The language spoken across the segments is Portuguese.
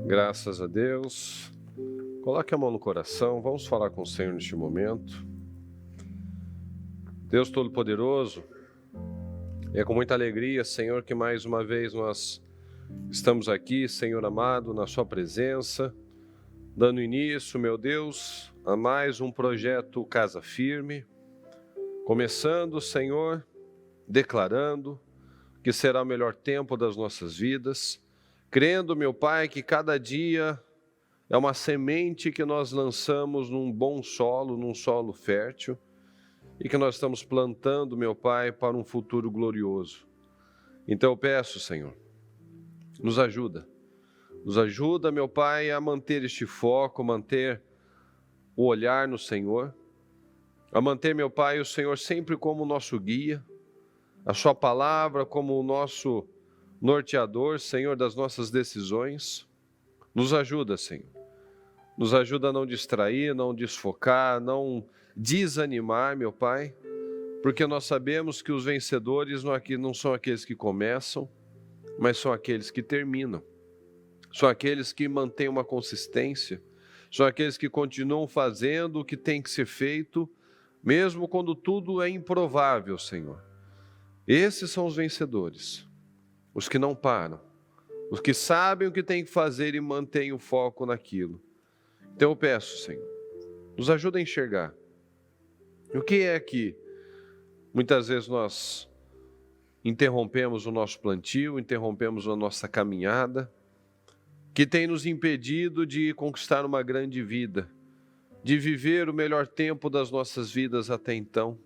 Graças a Deus. Coloque a mão no coração, vamos falar com o Senhor neste momento. Deus Todo-Poderoso, é com muita alegria, Senhor, que mais uma vez nós estamos aqui, Senhor amado, na Sua presença, dando início, meu Deus, a mais um projeto Casa Firme, começando, Senhor, declarando que será o melhor tempo das nossas vidas, crendo, meu Pai, que cada dia é uma semente que nós lançamos num bom solo, num solo fértil, e que nós estamos plantando, meu Pai, para um futuro glorioso. Então eu peço, Senhor, nos ajuda, meu Pai, a manter este foco, manter o olhar no Senhor, a manter, meu Pai, o Senhor sempre como nosso guia, a Sua palavra como o nosso norteador, Senhor, das nossas decisões. Nos ajuda, Senhor. Nos ajuda a não distrair, não desfocar, não desanimar, meu Pai, porque nós sabemos que os vencedores não são aqueles que começam, mas são aqueles que terminam. São aqueles que mantêm uma consistência, são aqueles que continuam fazendo o que tem que ser feito, mesmo quando tudo é improvável, Senhor. Esses são os vencedores, os que não param, os que sabem o que tem que fazer e mantêm o foco naquilo. Então eu peço, Senhor, nos ajuda a enxergar. O que é que muitas vezes nós interrompemos o nosso plantio, interrompemos a nossa caminhada, que tem nos impedido de conquistar uma grande vida, de viver o melhor tempo das nossas vidas até então.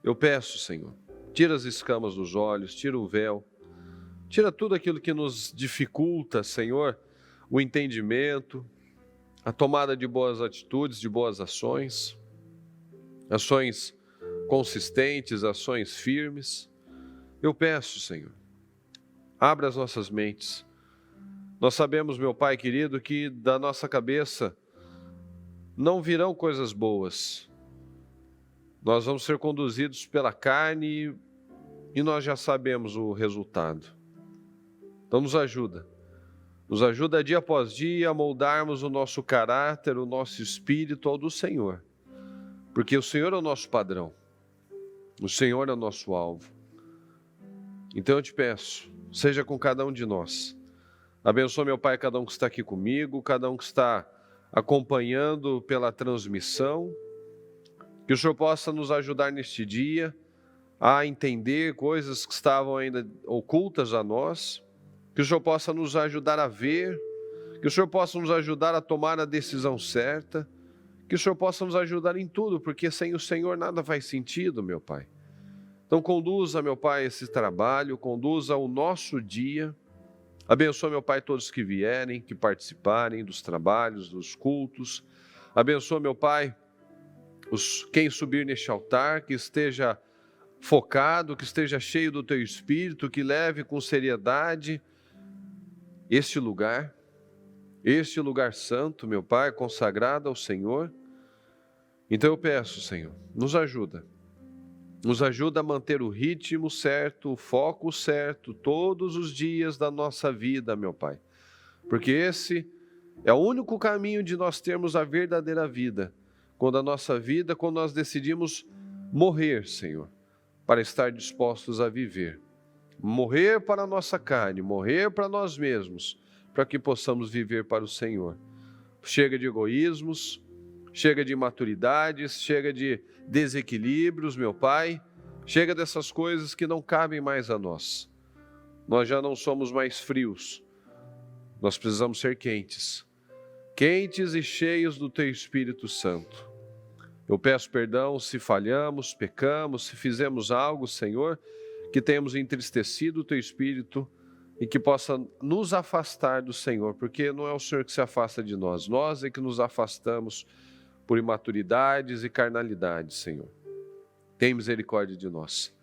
Eu peço, Senhor, tira as escamas dos olhos, tira o véu, tira tudo aquilo que nos dificulta, Senhor, o entendimento, a tomada de boas atitudes, de boas ações consistentes, ações firmes. Eu peço, Senhor, abra as nossas mentes. Nós sabemos, meu Pai querido, que da nossa cabeça não virão coisas boas. Nós vamos ser conduzidos pela carne e nós já sabemos o resultado. Então nos ajuda dia após dia a moldarmos o nosso caráter, o nosso espírito ao do Senhor. Porque o Senhor é o nosso padrão, o Senhor é o nosso alvo. Então eu te peço, seja com cada um de nós. Abençoa, meu Pai, cada um que está aqui comigo, cada um que está acompanhando pela transmissão. Que o Senhor possa nos ajudar neste dia a entender coisas que estavam ainda ocultas a nós. Que o Senhor possa nos ajudar a ver, que o Senhor possa nos ajudar a tomar a decisão certa, que o Senhor possa nos ajudar em tudo, porque sem o Senhor nada faz sentido, meu Pai. Então conduza, meu Pai, esse trabalho, conduza o nosso dia. Abençoa, meu Pai, todos que vierem, que participarem dos trabalhos, dos cultos. Abençoa, meu Pai, quem subir neste altar, que esteja focado, que esteja cheio do Teu Espírito, que leve com seriedade este lugar santo, meu Pai, consagrado ao Senhor. Então eu peço, Senhor, nos ajuda a manter o ritmo certo, o foco certo, todos os dias da nossa vida, meu Pai, porque esse é o único caminho de nós termos a verdadeira vida, quando nós decidimos morrer, Senhor, para estar dispostos a viver. Morrer para a nossa carne, morrer para nós mesmos, para que possamos viver para o Senhor. Chega de egoísmos, chega de imaturidades, chega de desequilíbrios, meu Pai, chega dessas coisas que não cabem mais a nós. Nós já não somos mais frios, nós precisamos ser quentes e cheios do Teu Espírito Santo. Eu peço perdão se falhamos, pecamos, se fizemos algo, Senhor, que tenhamos entristecido o Teu Espírito e que possa nos afastar do Senhor, porque não é o Senhor que se afasta de nós, nós é que nos afastamos por imaturidades e carnalidades, Senhor. Tem misericórdia de nós.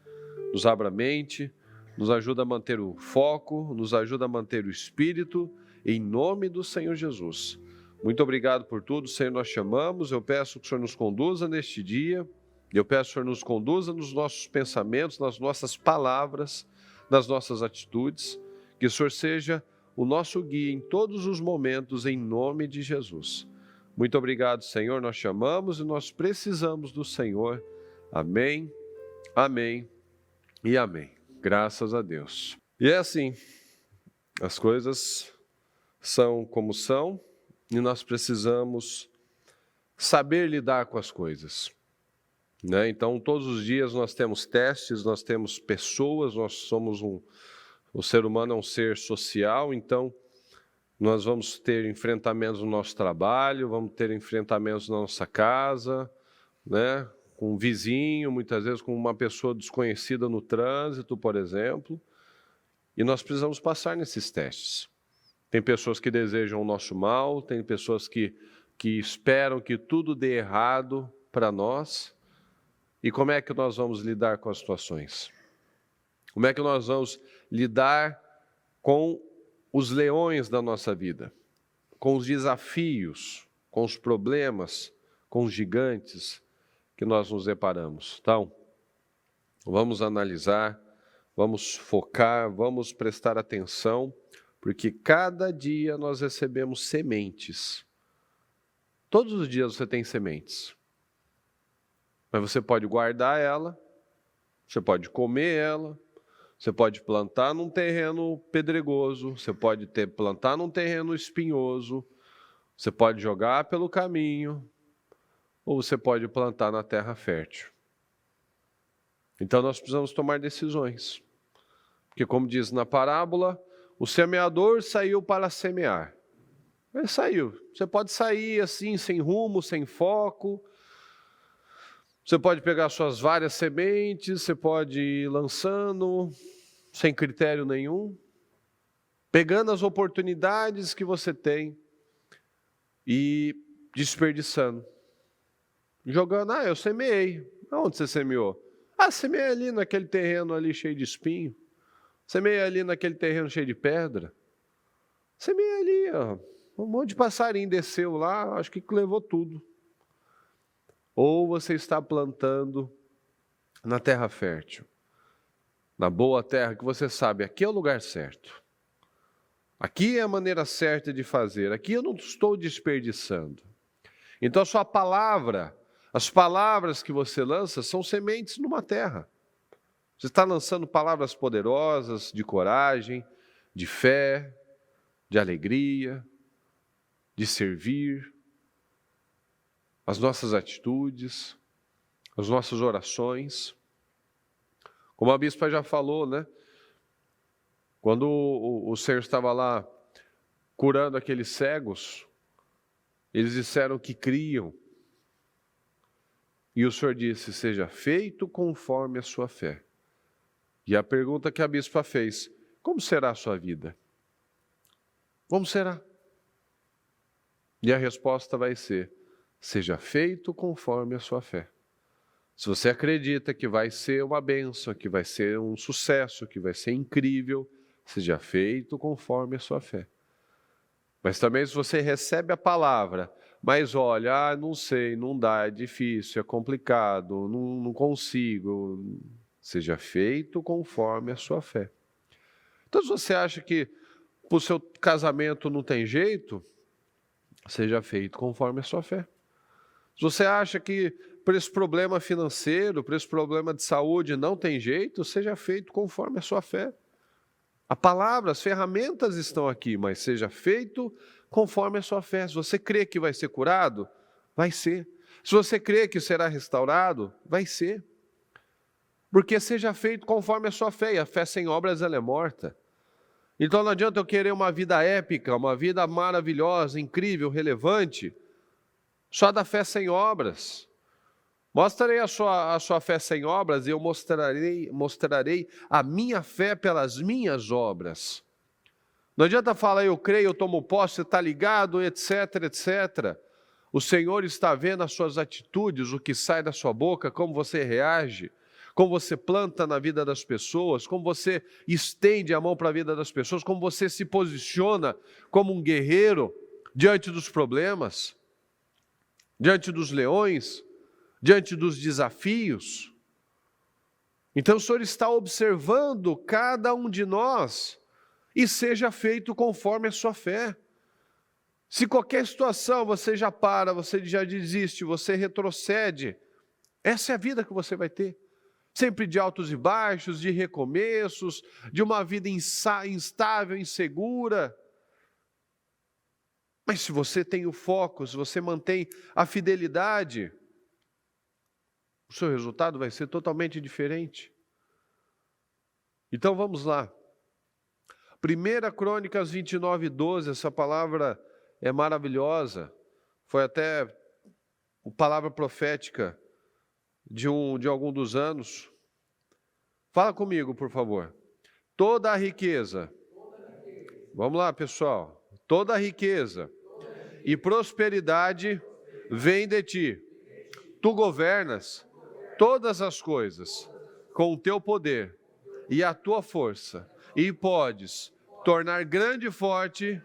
Nos abra a mente, nos ajuda a manter o foco, nos ajuda a manter o Espírito, em nome do Senhor Jesus. Muito obrigado por tudo, Senhor, nós chamamos. Eu peço que o Senhor nos conduza neste dia. Eu peço que o Senhor nos conduza nos nossos pensamentos, nas nossas palavras, nas nossas atitudes. Que o Senhor seja o nosso guia em todos os momentos, em nome de Jesus. Muito obrigado, Senhor, nós te amamos e nós precisamos do Senhor. Amém, amém e amém. Graças a Deus. E é assim, as coisas são como são e nós precisamos saber lidar com as coisas, né? Então, todos os dias nós temos testes, nós temos pessoas, nós somos o ser humano é um ser social, então nós vamos ter enfrentamentos no nosso trabalho, vamos ter enfrentamentos na nossa casa, né? Com um vizinho, muitas vezes com uma pessoa desconhecida no trânsito, por exemplo, e nós precisamos passar nesses testes. Tem pessoas que desejam o nosso mal, tem pessoas que esperam que tudo dê errado para nós. E como é que nós vamos lidar com as situações? Como é que nós vamos lidar com os leões da nossa vida? Com os desafios, com os problemas, com os gigantes que nós nos deparamos? Então, vamos analisar, vamos focar, vamos prestar atenção, porque cada dia nós recebemos sementes. Todos os dias você tem sementes. Mas você pode guardar ela, você pode comer ela, você pode plantar num terreno pedregoso, você pode plantar num terreno espinhoso, você pode jogar pelo caminho, ou você pode plantar na terra fértil. Então nós precisamos tomar decisões. Porque como diz na parábola, o semeador saiu para semear. Ele saiu. Você pode sair assim, sem rumo, sem foco. Você pode pegar suas várias sementes, você pode ir lançando, sem critério nenhum, pegando as oportunidades que você tem e desperdiçando. Jogando, eu semeei. Aonde você semeou? Semeei ali naquele terreno ali cheio de espinho. Semeei ali naquele terreno cheio de pedra. Semeei ali, um monte de passarinho desceu lá, acho que levou tudo. Ou você está plantando na terra fértil, na boa terra que você sabe, aqui é o lugar certo. Aqui é a maneira certa de fazer, aqui eu não estou desperdiçando. Então a sua palavra, as palavras que você lança são sementes numa terra. Você está lançando palavras poderosas, de coragem, de fé, de alegria, de servir. As nossas atitudes, as nossas orações. Como a bispa já falou, né? Quando o Senhor estava lá curando aqueles cegos, eles disseram que criam. E o Senhor disse, seja feito conforme a sua fé. E a pergunta que a bispa fez, como será a sua vida? Como será? E a resposta vai ser, seja feito conforme a sua fé. Se você acredita que vai ser uma bênção, que vai ser um sucesso, que vai ser incrível, seja feito conforme a sua fé. Mas também se você recebe a palavra, mas olha, não sei, não dá, é difícil, é complicado, não consigo, seja feito conforme a sua fé. Então se você acha que para o seu casamento não tem jeito, seja feito conforme a sua fé. Se você acha que por esse problema financeiro, por esse problema de saúde não tem jeito, seja feito conforme a sua fé. A palavra, as ferramentas estão aqui, mas seja feito conforme a sua fé. Se você crê que vai ser curado, vai ser. Se você crê que será restaurado, vai ser. Porque seja feito conforme a sua fé, e a fé sem obras ela é morta. Então não adianta eu querer uma vida épica, uma vida maravilhosa, incrível, relevante, só da fé sem obras. Mostrarei a sua fé sem obras e eu mostrarei a minha fé pelas minhas obras. Não adianta falar, eu creio, eu tomo posse, você está ligado, etc, etc. O Senhor está vendo as suas atitudes, o que sai da sua boca, como você reage, como você planta na vida das pessoas, como você estende a mão para a vida das pessoas, como você se posiciona como um guerreiro diante dos problemas, diante dos leões, diante dos desafios. Então o Senhor está observando cada um de nós e seja feito conforme a sua fé. Se qualquer situação você já para, você já desiste, você retrocede, essa é a vida que você vai ter. Sempre de altos e baixos, de recomeços, de uma vida instável, insegura. Mas se você tem o foco, se você mantém a fidelidade, o seu resultado vai ser totalmente diferente. Então vamos lá. 1 Crônicas 29:12, essa palavra é maravilhosa. Foi até a palavra profética de algum dos anos. Fala comigo, por favor. Toda a riqueza. Vamos lá, pessoal. Toda a riqueza e prosperidade vem de ti. Tu governas todas as coisas com o teu poder e a tua força, e podes tornar grande e forte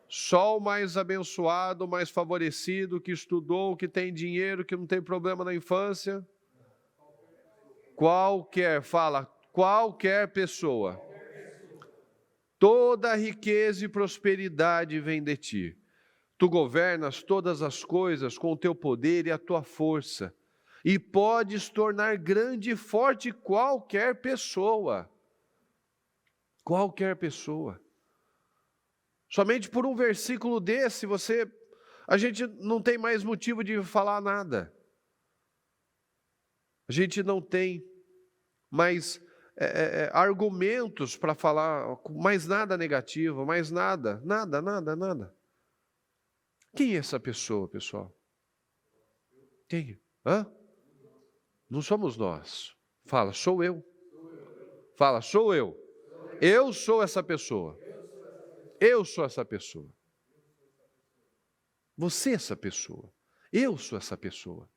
só o mais abençoado, o mais favorecido, que estudou, que tem dinheiro, que não tem problema na infância. Qualquer pessoa. Toda riqueza e prosperidade vem de ti. Tu governas todas as coisas com o teu poder e a tua força, e podes tornar grande e forte qualquer pessoa. Qualquer pessoa. Somente por um versículo desse, a gente não tem mais motivo de falar nada. A gente não tem mais argumentos para falar mais nada negativo, mais nada. Quem é essa pessoa, pessoal? Quem? Não somos nós. Fala, sou eu. Fala, sou eu. Eu sou essa pessoa. Eu sou essa pessoa. Você é essa pessoa. Eu sou essa pessoa.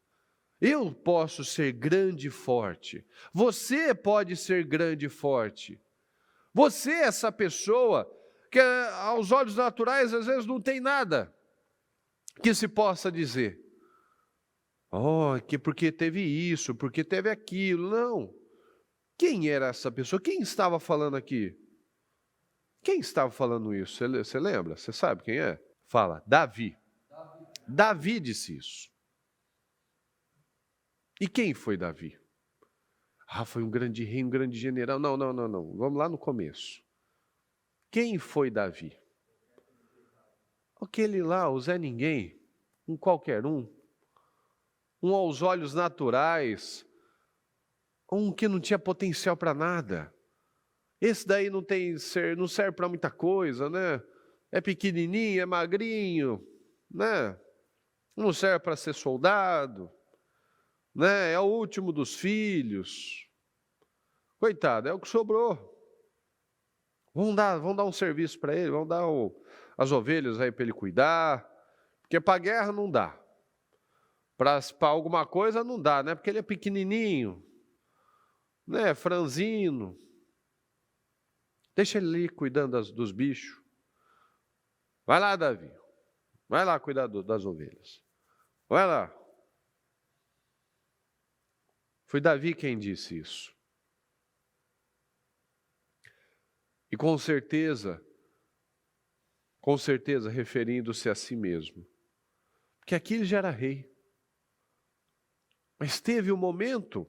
Eu posso ser grande e forte. Você pode ser grande e forte. Você é essa pessoa que aos olhos naturais às vezes não tem nada que se possa dizer. Que porque teve isso, porque teve aquilo. Não. Quem era essa pessoa? Quem estava falando aqui? Quem estava falando isso? Você lembra? Você sabe quem é? Fala, Davi. Davi disse isso. E quem foi Davi? Foi um grande rei, um grande general. Não. Vamos lá no começo. Quem foi Davi? Aquele lá, o Zé Ninguém, um qualquer um aos olhos naturais, um que não tinha potencial para nada. Esse daí não serve para muita coisa, né? É pequenininho, é magrinho, né? Não serve para ser soldado, né? É o último dos filhos. Coitado, é o que sobrou. Vamos dar um serviço para ele, vamos dar as ovelhas aí para ele cuidar, porque para a guerra não dá. Para alguma coisa não dá, né? Porque ele é pequenininho, né? Franzino. Deixa ele ali cuidando dos bichos. Vai lá, Davi. Vai lá cuidar das ovelhas. Vai lá. Foi Davi quem disse isso. E com certeza referindo-se a si mesmo. Porque aqui ele já era rei. Mas teve um momento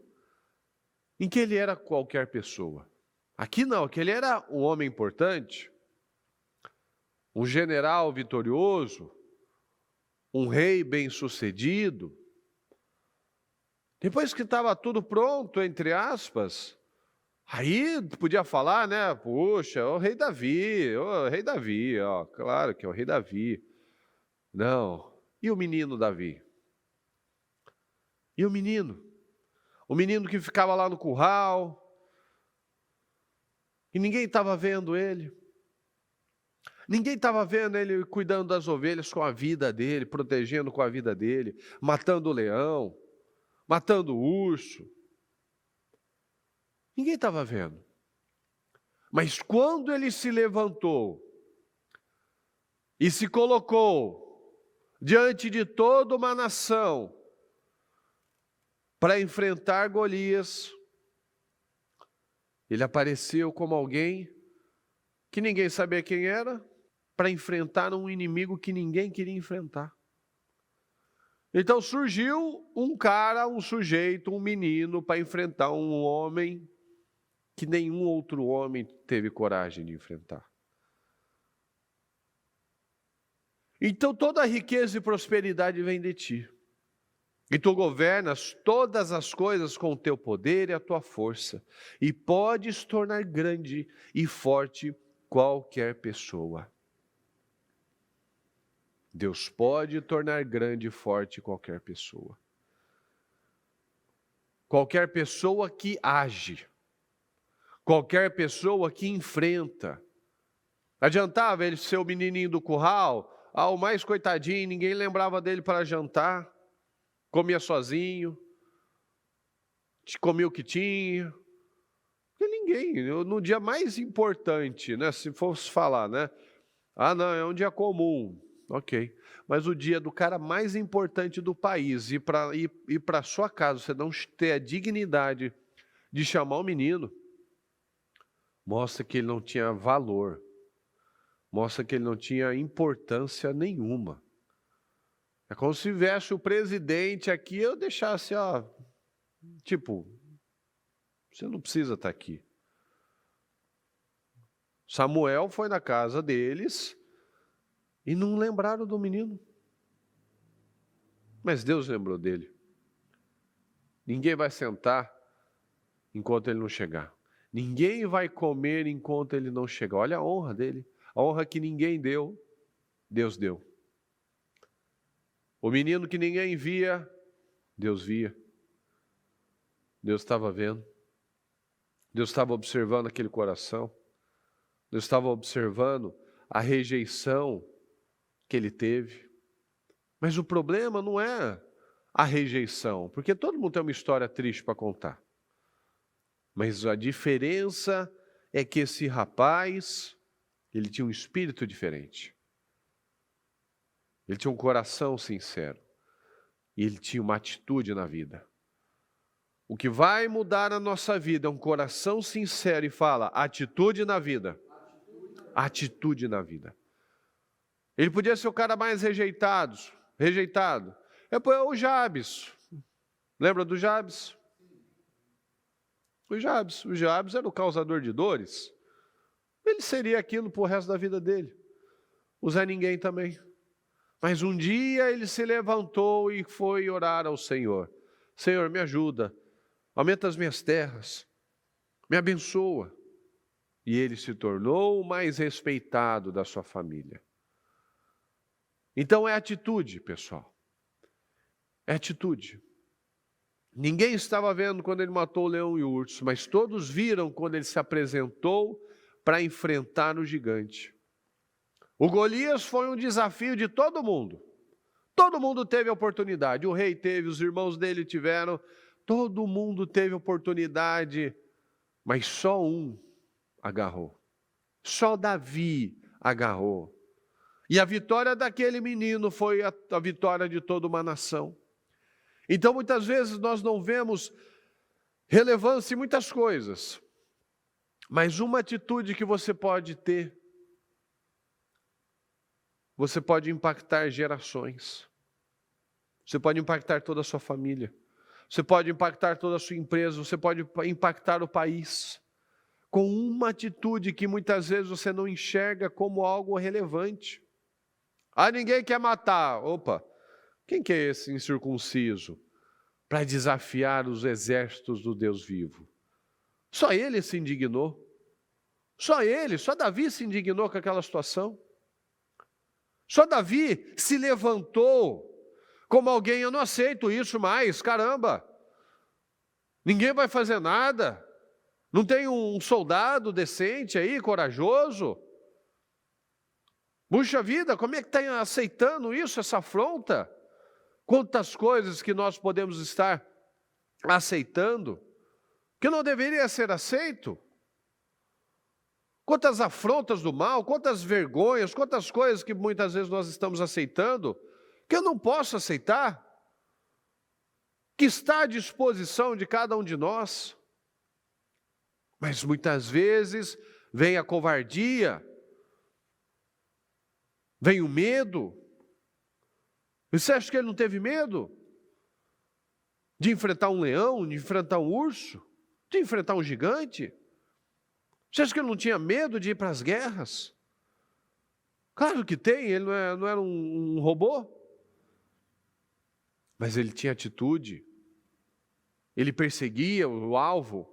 em que ele era qualquer pessoa. Aqui não, aqui ele era um homem importante, um general vitorioso, um rei bem-sucedido. Depois que estava tudo pronto, entre aspas, aí podia falar, né? Puxa, o rei Davi, claro que é o rei Davi. Não, e o menino Davi? E o menino? O menino que ficava lá no curral, e ninguém estava vendo ele. Ninguém estava vendo ele cuidando das ovelhas com a vida dele, protegendo com a vida dele, matando o leão, matando o urso. Ninguém estava vendo. Mas quando ele se levantou e se colocou diante de toda uma nação para enfrentar Golias, ele apareceu como alguém que ninguém sabia quem era, para enfrentar um inimigo que ninguém queria enfrentar. Então surgiu um cara, um sujeito, um menino para enfrentar um homem que nenhum outro homem teve coragem de enfrentar. Então toda a riqueza e prosperidade vem de ti. E tu governas todas as coisas com o teu poder e a tua força. E podes tornar grande e forte qualquer pessoa. Deus pode tornar grande e forte qualquer pessoa. Qualquer pessoa que age. Qualquer pessoa que enfrenta. Adiantava ele ser o menininho do curral, o mais coitadinho, ninguém lembrava dele para jantar. Comia sozinho, comia o que tinha. Porque ninguém, no dia mais importante, né, se fosse falar, né? Não, é um dia comum. Ok. Mas o dia do cara mais importante do país, ir para sua casa, você não ter a dignidade de chamar o menino, mostra que ele não tinha valor. Mostra que ele não tinha importância nenhuma. É como se tivesse o presidente aqui, eu deixasse, tipo, você não precisa estar aqui. Samuel foi na casa deles e não lembraram do menino. Mas Deus lembrou dele. Ninguém vai sentar enquanto ele não chegar. Ninguém vai comer enquanto ele não chegar. Olha a honra dele. A honra que ninguém deu, Deus deu. O menino que ninguém via, Deus via. Deus estava vendo. Deus estava observando aquele coração. Deus estava observando a rejeição que ele teve. Mas o problema não é a rejeição, porque todo mundo tem uma história triste para contar. Mas a diferença é que esse rapaz, ele tinha um espírito diferente. Ele tinha um coração sincero. E ele tinha uma atitude na vida. O que vai mudar a nossa vida é um coração sincero e fala, atitude na vida. Atitude na vida. Ele podia ser o cara mais rejeitado. É o Jabes. Lembra do Jabes? O Jabes era o causador de dores. Ele seria aquilo pro resto da vida dele. O Zé Ninguém também. Mas um dia ele se levantou e foi orar ao Senhor. Senhor, me ajuda. Aumenta as minhas terras. Me abençoa. E ele se tornou o mais respeitado da sua família. Então é atitude, pessoal. É atitude. Ninguém estava vendo quando ele matou o leão e o urso, mas todos viram quando ele se apresentou para enfrentar o gigante. O Golias foi um desafio de todo mundo. Todo mundo teve oportunidade. O rei teve, os irmãos dele tiveram. Todo mundo teve oportunidade, mas só um agarrou. Só Davi agarrou. E a vitória daquele menino foi a vitória de toda uma nação. Então, muitas vezes, nós não vemos relevância em muitas coisas. Mas uma atitude que você pode ter, você pode impactar gerações. Você pode impactar toda a sua família. Você pode impactar toda a sua empresa. Você pode impactar o país. Com uma atitude que muitas vezes você não enxerga como algo relevante. Ninguém quer matar. Opa, quem que é esse incircunciso? Para desafiar os exércitos do Deus vivo. Só ele se indignou. Só Davi se indignou com aquela situação. Só Davi se levantou como alguém, eu não aceito isso mais, caramba. Ninguém vai fazer nada. Não tem um soldado decente aí, corajoso? Puxa vida, como é que está aceitando isso, essa afronta? Quantas coisas que nós podemos estar aceitando que não deveria ser aceito? Quantas afrontas do mal, quantas vergonhas, quantas coisas que muitas vezes nós estamos aceitando que eu não posso aceitar, que está à disposição de cada um de nós. Mas muitas vezes vem a covardia, Vem o medo. E você acha que ele não teve medo de enfrentar um leão, de enfrentar um urso, de enfrentar um gigante? Você acha que ele não tinha medo de ir para as guerras? Claro que tem, ele não era um robô. Mas ele tinha atitude. Ele perseguia o alvo.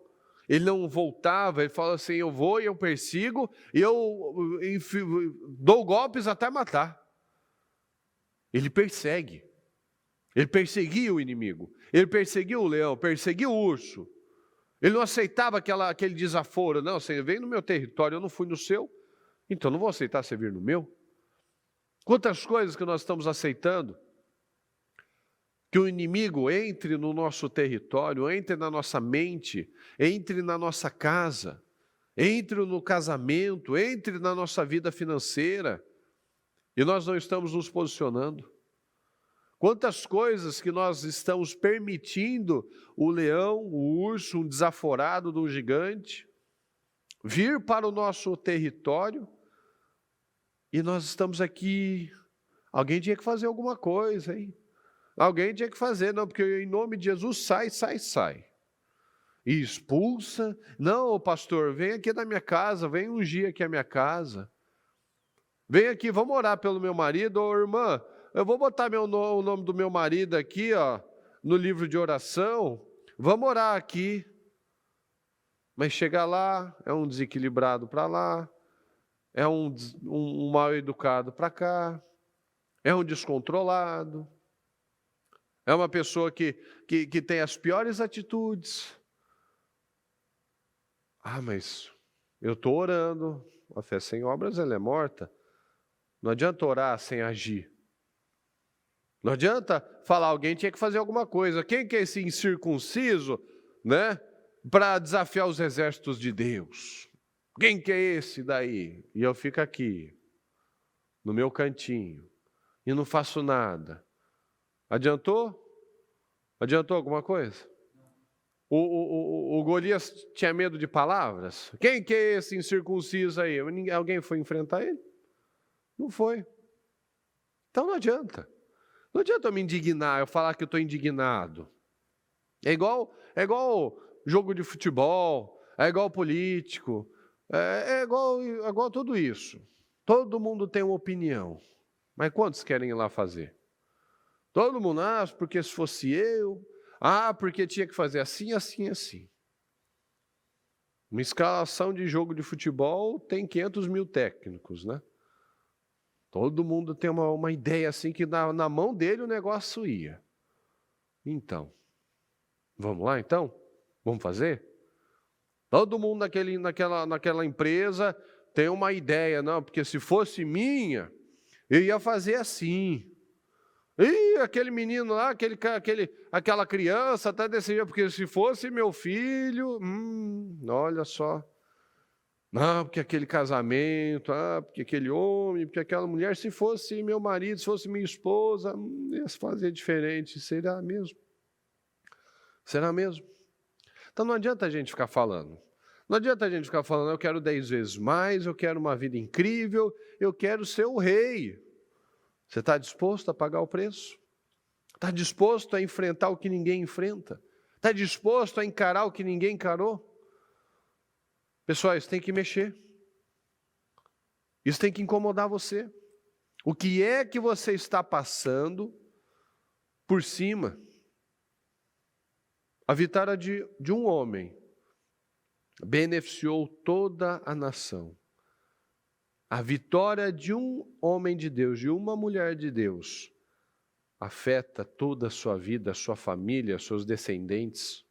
Ele não voltava, ele falava assim, eu vou e eu persigo, e eu dou golpes até matar. Ele persegue. Ele perseguia o inimigo. Ele perseguia o leão, perseguia o urso. Ele não aceitava aquele desaforo. Não, você veio no meu território, eu não fui no seu, então não vou aceitar você vir no meu. Quantas coisas que nós estamos aceitando, que o inimigo entre no nosso território, entre na nossa mente, entre na nossa casa, entre no casamento, entre na nossa vida financeira, e nós não estamos nos posicionando. Quantas coisas que nós estamos permitindo o leão, o urso, um desaforado de um gigante, vir para o nosso território, e nós estamos aqui, alguém tinha que fazer alguma coisa, hein? Alguém tinha que fazer, não, porque em nome de Jesus sai. E expulsa. Não, pastor, vem aqui na minha casa, vem ungir aqui a minha casa. Vem aqui, vamos orar pelo meu marido. Ô, irmã, eu vou botar o nome do meu marido aqui, ó, no livro de oração. Vamos orar aqui. Mas chega lá, é um desequilibrado para lá, é um mal educado para cá, é um descontrolado. É uma pessoa que tem as piores atitudes. Ah, mas eu estou orando. A fé sem obras, ela é morta. Não adianta orar sem agir. Não adianta falar, alguém tinha que fazer alguma coisa. Quem que é esse incircunciso, né, para desafiar os exércitos de Deus? Quem que é esse daí? E eu fico aqui, no meu cantinho, e não faço nada. Adiantou? Adiantou alguma coisa? O Golias tinha medo de palavras? Quem que é esse incircunciso aí? Alguém foi enfrentar ele? Não foi. Então não adianta. Não adianta eu me indignar, eu falar que eu estou indignado. É igual jogo de futebol, é igual político, é igual tudo isso. Todo mundo tem uma opinião. Mas quantos querem ir lá fazer? Todo mundo, porque se fosse eu, porque tinha que fazer assim. Uma escalação de jogo de futebol tem 500 mil técnicos, né? Todo mundo tem uma ideia assim que na mão dele o negócio ia. Então, vamos lá então? Vamos fazer? Todo mundo naquela empresa tem uma ideia, não, porque se fosse minha, eu ia fazer assim. E aquele menino lá, aquela criança está desse jeito, porque se fosse meu filho, olha só. Não, porque aquele casamento, porque aquele homem, porque aquela mulher, se fosse meu marido, se fosse minha esposa, ia se fazer diferente. Será mesmo? Será mesmo? Então não adianta a gente ficar falando. Não adianta a gente ficar falando, eu quero 10 vezes mais, eu quero uma vida incrível, eu quero ser o rei. Você está disposto a pagar o preço? Está disposto a enfrentar o que ninguém enfrenta? Está disposto a encarar o que ninguém encarou? Pessoal, isso tem que mexer. Isso tem que incomodar você. O que é que você está passando por cima? A vitória de um homem beneficiou toda a nação. A vitória de um homem de Deus, de uma mulher de Deus, afeta toda a sua vida, a sua família, seus descendentes.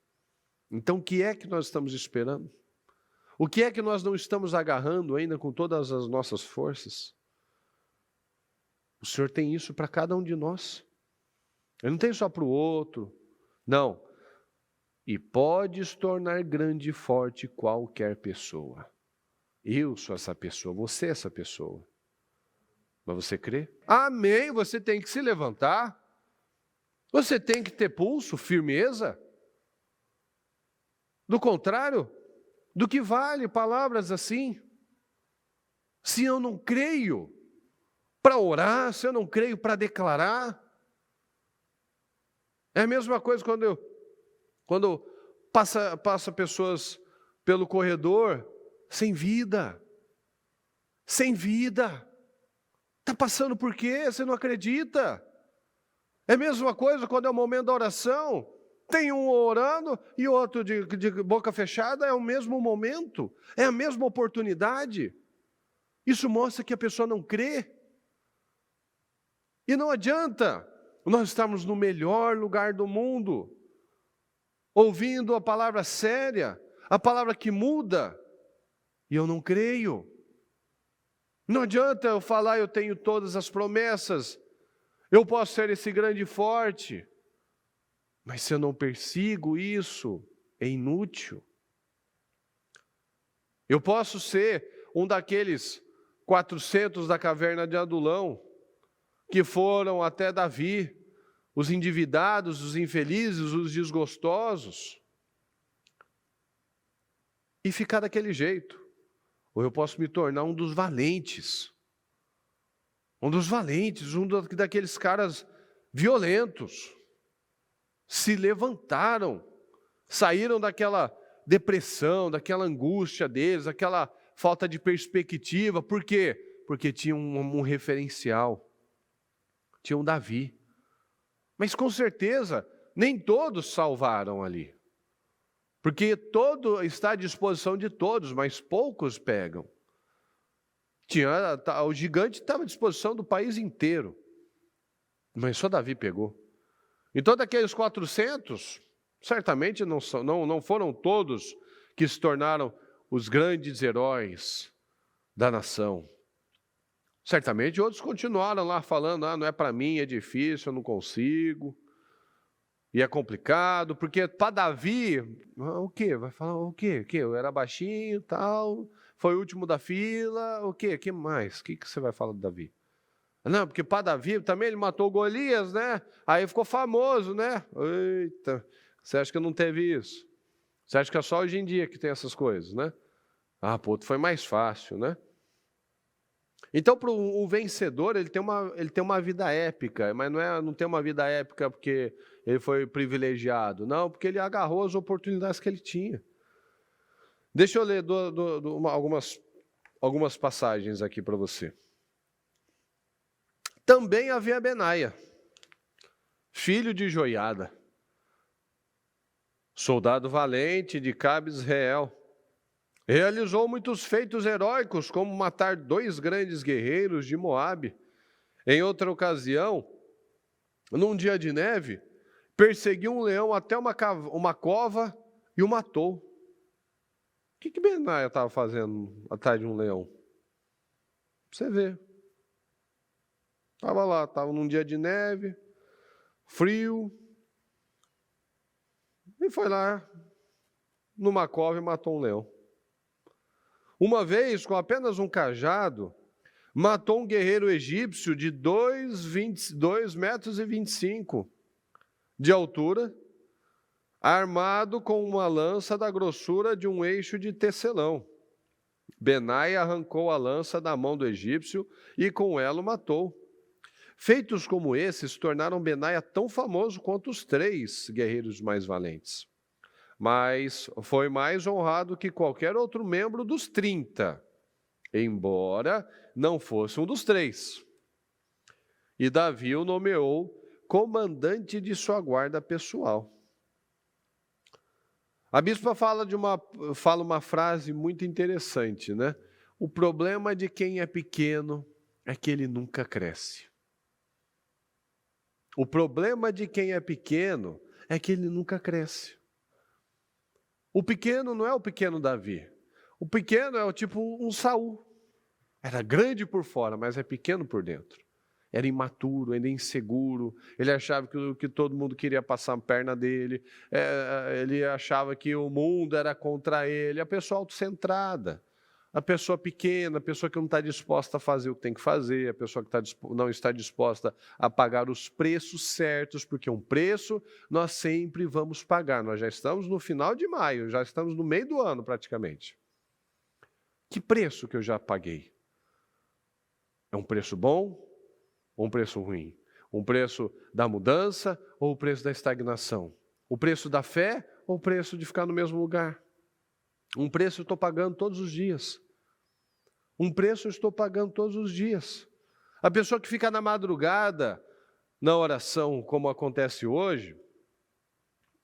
Então, o que é que nós estamos esperando? O que é que nós não estamos agarrando ainda com todas as nossas forças? O Senhor tem isso para cada um de nós. Ele não tem só para o outro. Não. E pode se tornar grande e forte qualquer pessoa. Eu sou essa pessoa, você é essa pessoa. Mas você crê? Amém, você tem que se levantar. Você tem que ter pulso, firmeza. Do contrário, do que vale palavras assim? Se eu não creio, para orar, se eu não creio para declarar. É a mesma coisa quando passa pessoas pelo corredor sem vida. Sem vida. Está passando por quê? Você não acredita? É a mesma coisa quando é o momento da oração. Tem um orando e outro de boca fechada, é o mesmo momento. É a mesma oportunidade. Isso mostra que a pessoa não crê. E não adianta nós estarmos no melhor lugar do mundo, ouvindo a palavra séria, a palavra que muda, e eu não creio. Não adianta eu falar, eu tenho todas as promessas, eu posso ser esse grande e forte, mas se eu não persigo isso, é inútil. Eu posso ser um daqueles 400 da caverna de Adulão, que foram até Davi, os endividados, os infelizes, os desgostosos, e ficar daquele jeito. Ou eu posso me tornar um dos valentes, um daqueles caras violentos, se levantaram, saíram daquela depressão, daquela angústia deles, daquela falta de perspectiva. Por quê? Porque tinham um referencial, tinham Davi. Mas com certeza, nem todos salvaram ali. Porque todo está à disposição de todos, mas poucos pegam. O gigante estava à disposição do país inteiro, mas só Davi pegou. Então, daqueles 400, certamente não foram todos que se tornaram os grandes heróis da nação. Certamente outros continuaram lá falando, não é para mim, é difícil, eu não consigo. E é complicado, porque para Davi, o quê? Vai falar o quê? Eu era baixinho, tal, foi o último da fila, o quê? O que mais? O que você vai falar de Davi? Não, porque para Davi também ele matou Golias, né? Aí ficou famoso, né? Eita, você acha que não teve isso? Você acha que é só hoje em dia que tem essas coisas, né? Foi mais fácil, né? Então, para o vencedor, ele tem uma vida épica, mas não tem uma vida épica porque ele foi privilegiado, não, porque ele agarrou as oportunidades que ele tinha. Deixa eu ler algumas passagens aqui para você. Também havia Benaia, filho de Joiada, soldado valente de Cabe Israel. Realizou muitos feitos heróicos, como matar 2 grandes guerreiros de Moabe. Em outra ocasião, num dia de neve, perseguiu um leão até uma cova e o matou. O que Benaia estava fazendo atrás de um leão? Pra você ver. Estava num dia de neve, frio, e foi lá numa cova e matou um leão. Uma vez, com apenas um cajado, matou um guerreiro egípcio de 2,25 metros de altura, armado com uma lança da grossura de um eixo de tecelão. Benaia arrancou a lança da mão do egípcio e com ela o matou. Feitos como esses tornaram Benaia tão famoso quanto os 3 guerreiros mais valentes. Mas foi mais honrado que qualquer outro membro dos 30, embora não fosse um dos 3. E Davi o nomeou comandante de sua guarda pessoal. A bispa fala uma frase muito interessante, né? O problema de quem é pequeno é que ele nunca cresce. O problema de quem é pequeno é que ele nunca cresce. O pequeno não é o pequeno Davi. O pequeno é o tipo um Saul. Era grande por fora, mas é pequeno por dentro. Era imaturo, era inseguro. Ele achava que todo mundo queria passar a perna dele. Ele achava que o mundo era contra ele. A pessoa autocentrada. A pessoa pequena, a pessoa que não está disposta a fazer o que tem que fazer, a pessoa que não está disposta a pagar os preços certos, porque um preço nós sempre vamos pagar. Nós já estamos no final de maio, já estamos no meio do ano praticamente. Que preço que eu já paguei? É um preço bom? ou um preço ruim? Um preço da mudança ou o preço da estagnação? O preço da fé ou o preço de ficar no mesmo lugar? Um preço eu estou pagando todos os dias. Um preço eu estou pagando todos os dias. A pessoa que fica na madrugada, na oração, como acontece hoje,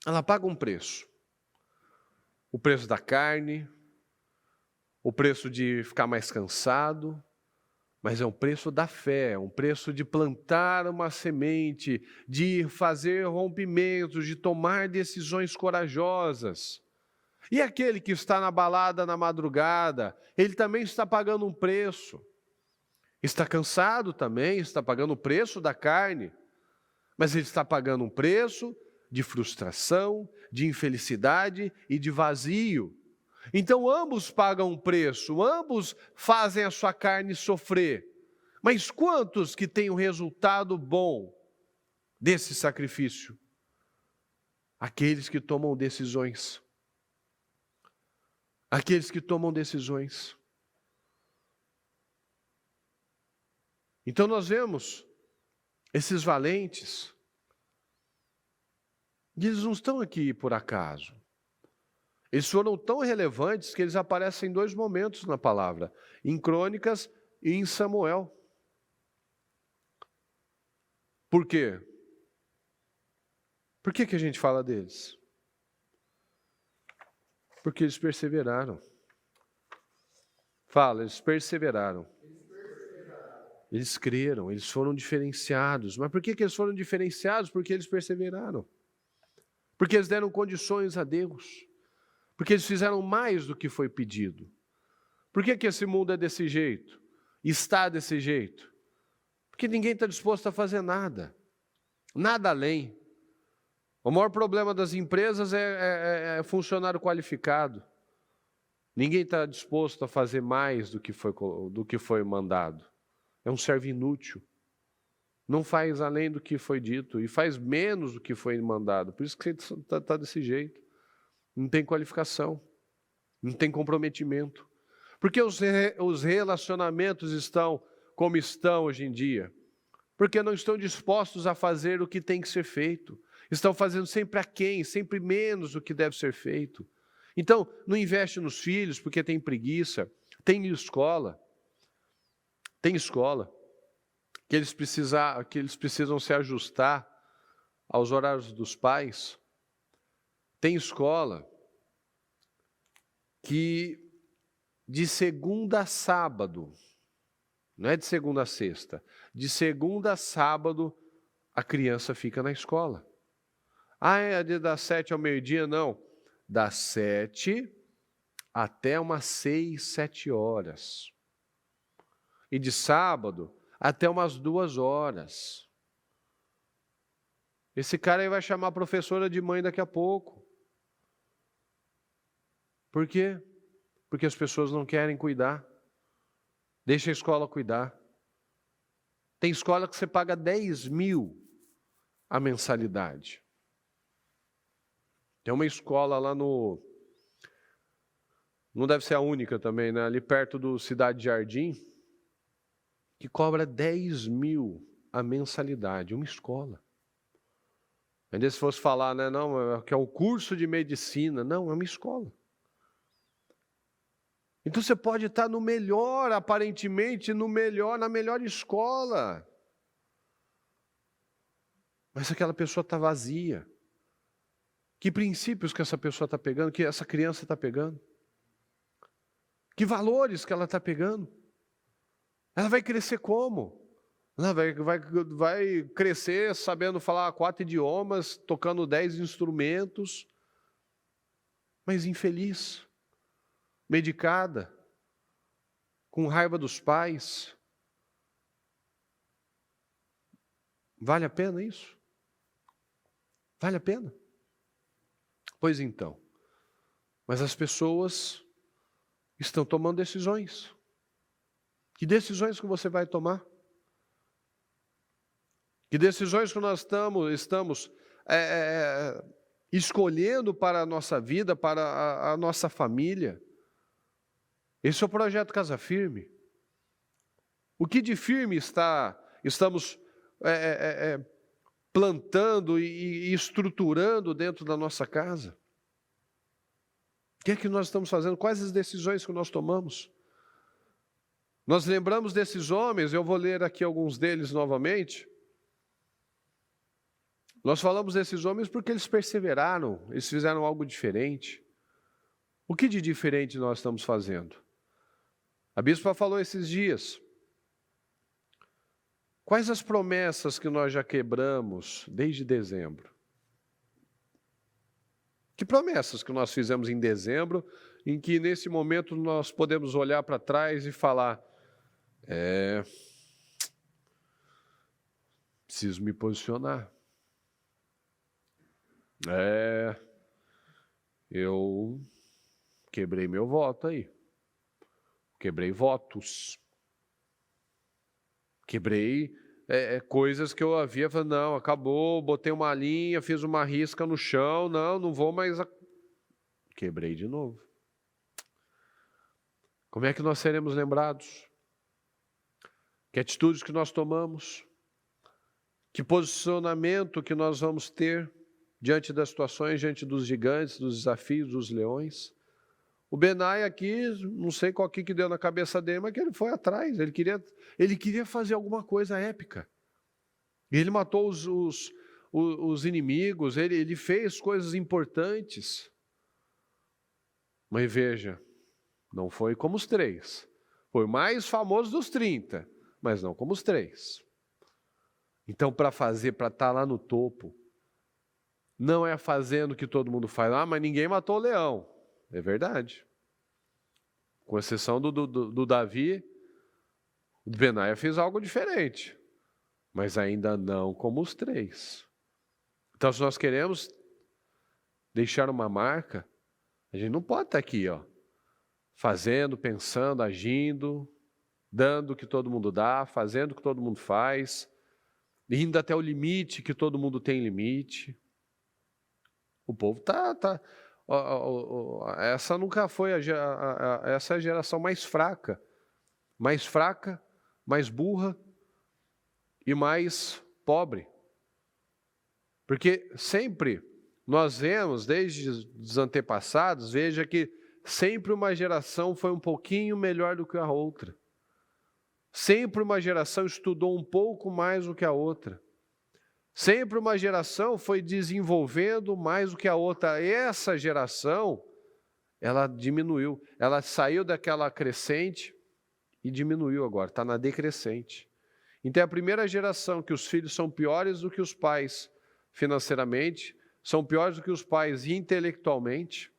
ela paga um preço. O preço da carne, o preço de ficar mais cansado, mas é um preço da fé, é um preço de plantar uma semente, de fazer rompimentos, de tomar decisões corajosas. E aquele que está na balada na madrugada, ele também está pagando um preço. Está cansado também, está pagando o preço da carne, mas ele está pagando um preço de frustração, de infelicidade e de vazio. Então ambos pagam um preço, ambos fazem a sua carne sofrer. Mas quantos que têm um resultado bom desse sacrifício? Aqueles que tomam decisões. Aqueles que tomam decisões. Então nós vemos esses valentes, e eles não estão aqui por acaso. Eles foram tão relevantes que eles aparecem em 2 momentos na palavra, em Crônicas e em Samuel. Por quê? Por que a gente fala deles? Porque eles perseveraram. Fala, eles perseveraram. Eles creram, eles foram diferenciados. Mas por que eles foram diferenciados? Porque eles perseveraram. Porque eles deram condições a Deus. Porque eles fizeram mais do que foi pedido. Por que esse mundo é desse jeito? Está desse jeito? Porque ninguém está disposto a fazer nada. Nada além. O maior problema das empresas é funcionário qualificado. Ninguém está disposto a fazer mais do que foi mandado. É um servo inútil. Não faz além do que foi dito e faz menos do que foi mandado. Por isso que você está desse jeito. Não tem qualificação. Não tem comprometimento. Por que os relacionamentos estão como estão hoje em dia? Porque não estão dispostos a fazer o que tem que ser feito. Estão fazendo sempre aquém, sempre menos do que deve ser feito. Então, não investe nos filhos porque tem preguiça. Tem escola. Tem escola que eles precisam se ajustar aos horários dos pais. Tem escola que de segunda a sábado, não é de segunda a sexta, de segunda a sábado a criança fica na escola. É das 7 ao meio-dia? Não. Das 7 até umas 6, 7 horas. E de sábado até umas 2 horas. Esse cara aí vai chamar a professora de mãe daqui a pouco. Por quê? Porque as pessoas não querem cuidar. Deixa a escola cuidar. Tem escola que você paga 10 mil a mensalidade. Tem uma escola lá no... Não deve ser a única também, né? Ali perto do Cidade Jardim, que cobra 10 mil a mensalidade, uma escola. Ainda se fosse falar, né? Não, que é um curso de medicina. Não, é uma escola. Então você pode estar no melhor, aparentemente, na melhor escola. Mas aquela pessoa está vazia. Que princípios que essa pessoa está pegando, que essa criança está pegando? Que valores que ela está pegando? Ela vai crescer como? Ela vai crescer sabendo falar 4 idiomas, tocando 10 instrumentos, mas infeliz, medicada, com raiva dos pais. Vale a pena isso? Vale a pena? Pois então, mas as pessoas estão tomando decisões. Que decisões que você vai tomar? Que decisões que nós estamos escolhendo para a nossa vida, para a nossa família? Esse é o projeto Casa Firme. O que de firme estamos plantando e estruturando dentro da nossa casa? O que é que nós estamos fazendo? Quais as decisões que nós tomamos? Nós lembramos desses homens, eu vou ler aqui alguns deles novamente. Nós falamos desses homens porque eles perseveraram, eles fizeram algo diferente. O que de diferente nós estamos fazendo? A bispa falou esses dias. Quais as promessas que nós já quebramos desde dezembro? Que promessas que nós fizemos em dezembro, em que nesse momento nós podemos olhar para trás e falar, preciso me posicionar. Eu quebrei meu voto aí. Quebrei votos. Quebrei coisas que eu havia falado, não, acabou, botei uma linha, fiz uma risca no chão, não vou mais... Quebrei de novo. Como é que nós seremos lembrados? Que atitudes que nós tomamos? Que posicionamento que nós vamos ter diante das situações, diante dos gigantes, dos desafios, dos leões? O Benai aqui, não sei qual que deu na cabeça dele, mas que ele foi atrás, ele queria fazer alguma coisa épica. E ele matou os inimigos, ele fez coisas importantes. Mas veja, não foi como os 3. Foi o mais famoso dos 30, mas não como os 3. Então, para estar lá no topo, não é fazendo o que todo mundo faz. Mas ninguém matou o leão. É verdade. Com exceção do Davi, o Benaia fez algo diferente. Mas ainda não como os 3. Então, se nós queremos deixar uma marca, a gente não pode estar aqui, fazendo, pensando, agindo, dando o que todo mundo dá, fazendo o que todo mundo faz, indo até o limite que todo mundo tem limite. O povo essa nunca foi essa é a geração mais fraca, mais burra e mais pobre. Porque sempre nós vemos, desde os antepassados, veja que sempre uma geração foi um pouquinho melhor do que a outra. Sempre uma geração estudou um pouco mais do que a outra. Sempre uma geração foi desenvolvendo mais do que a outra. Essa geração, ela diminuiu. Ela saiu daquela crescente e diminuiu agora, está na decrescente. Então é a primeira geração que os filhos são piores do que os pais financeiramente, são piores do que os pais intelectualmente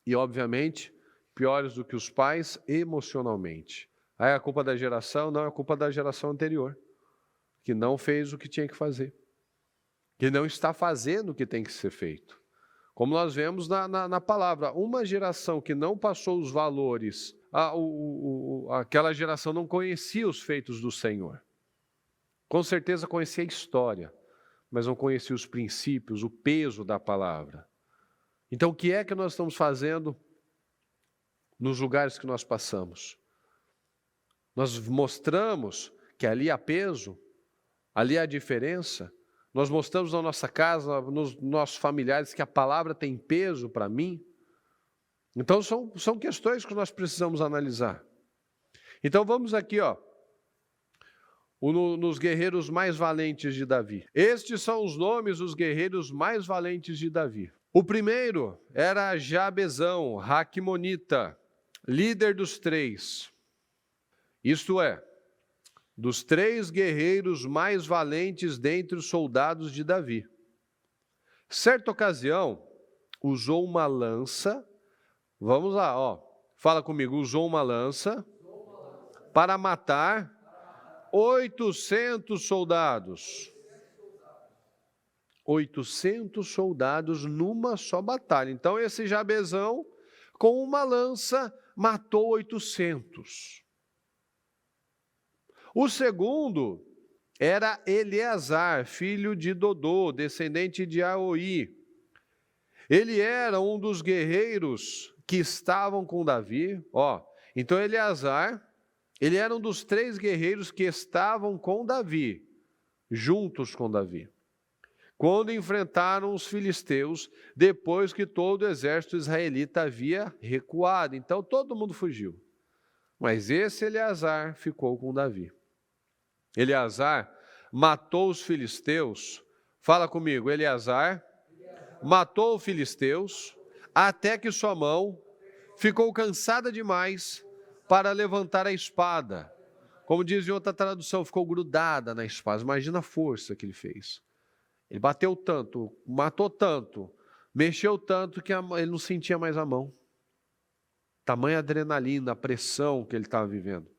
e, obviamente, piores do que os pais emocionalmente. Aí é a culpa da geração? Não, é a culpa da geração anterior, que não fez o que tinha que fazer, que não está fazendo o que tem que ser feito. Como nós vemos na palavra, uma geração que não passou os valores, aquela geração não conhecia os feitos do Senhor. Com certeza conhecia a história, mas não conhecia os princípios, o peso da palavra. Então, o que é que nós estamos fazendo nos lugares que nós passamos? Nós mostramos que ali há peso, ali há diferença. Nós mostramos na nossa casa, nos nossos familiares, que a palavra tem peso para mim. Então, são questões que nós precisamos analisar. Então, vamos aqui, nos guerreiros mais valentes de Davi. Estes são os nomes dos guerreiros mais valentes de Davi. O primeiro era Jabezão, Raquimonita, líder dos 3. Isto é, dos 3 guerreiros mais valentes dentre os soldados de Davi. Certa ocasião, usou uma lança, vamos lá, fala comigo, usou uma lança para matar 800 soldados. 800 soldados numa só batalha. Então esse Jabezão, com uma lança, matou 800. O segundo era Eleazar, filho de Dodô, descendente de Aoi. Ele era um dos guerreiros que estavam com Davi. Então Eleazar, ele era um dos 3 guerreiros que estavam com Davi, juntos com Davi, quando enfrentaram os filisteus, depois que todo o exército israelita havia recuado. Então todo mundo fugiu. Mas esse Eleazar ficou com Davi. Eleazar matou os filisteus. Fala comigo, Eleazar matou os filisteus até que sua mão ficou cansada demais para levantar a espada. Como diz em outra tradução, ficou grudada na espada. Imagina a força que ele fez. Ele bateu tanto, matou tanto, mexeu tanto que ele não sentia mais a mão. Tamanha adrenalina, a pressão que ele estava vivendo.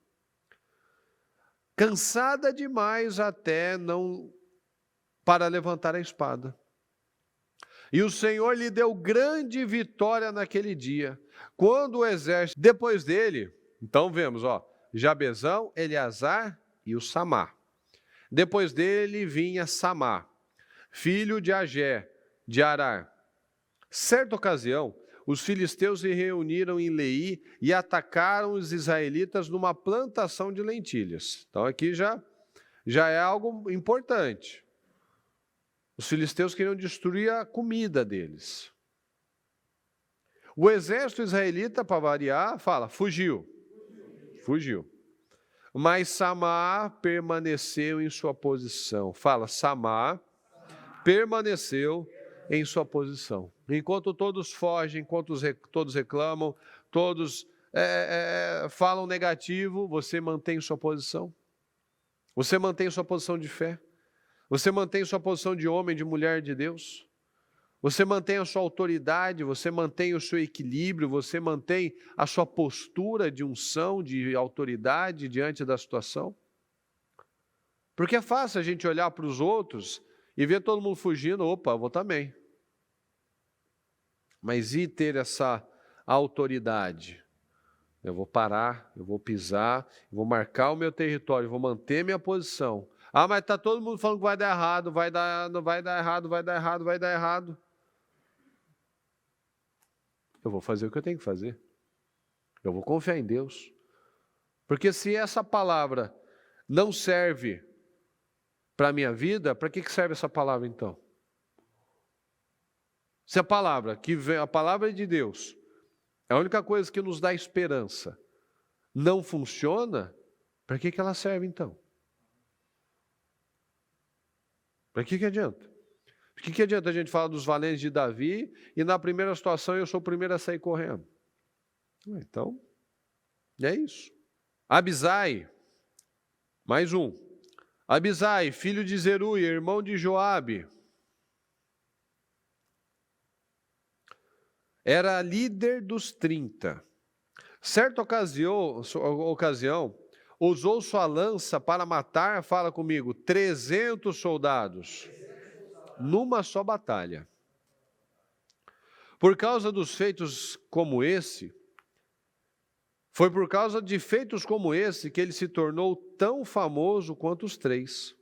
Cansada demais até não para levantar a espada. E o Senhor lhe deu grande vitória naquele dia, quando o exército, depois dele, então vemos, Jabezão, Eleazar e o Samá. Depois dele vinha Samá, filho de Agé, de Arar. Certa ocasião, os filisteus se reuniram em Leí e atacaram os israelitas numa plantação de lentilhas. Então aqui já é algo importante. Os filisteus queriam destruir a comida deles. O exército israelita, para variar, fugiu. Mas Samá permaneceu em sua posição. Samá permaneceu em sua posição. Enquanto todos fogem, enquanto todos reclamam, todos falam negativo, você mantém sua posição. Você mantém sua posição de fé. Você mantém sua posição de homem, de mulher de Deus. Você mantém a sua autoridade, você mantém o seu equilíbrio, você mantém a sua postura de unção, de autoridade diante da situação. Porque é fácil a gente olhar para os outros e ver todo mundo fugindo, opa, eu vou também. Mas e ter essa autoridade? Eu vou parar, eu vou pisar, eu vou marcar o meu território, eu vou manter minha posição. Ah, mas está todo mundo falando que vai dar errado, não vai dar errado, vai dar errado, vai dar errado. Eu vou fazer o que eu tenho que fazer. Eu vou confiar em Deus. Porque se essa palavra não serve para a minha vida, para que serve essa palavra então? Se a palavra que vem, a palavra de Deus, é a única coisa que nos dá esperança, não funciona, para que ela serve então? Para que adianta? O que adianta a gente falar dos valentes de Davi e na primeira situação eu sou o primeiro a sair correndo? Então, é isso. Abisai, mais um. Abisai, filho de Zeruia, irmão de Joabe, era líder dos 30. Certa ocasião, usou sua lança para matar, fala comigo, 300 soldados, numa só batalha. Por causa dos feitos como esse, foi por causa de feitos como esse que ele se tornou tão famoso quanto os 3.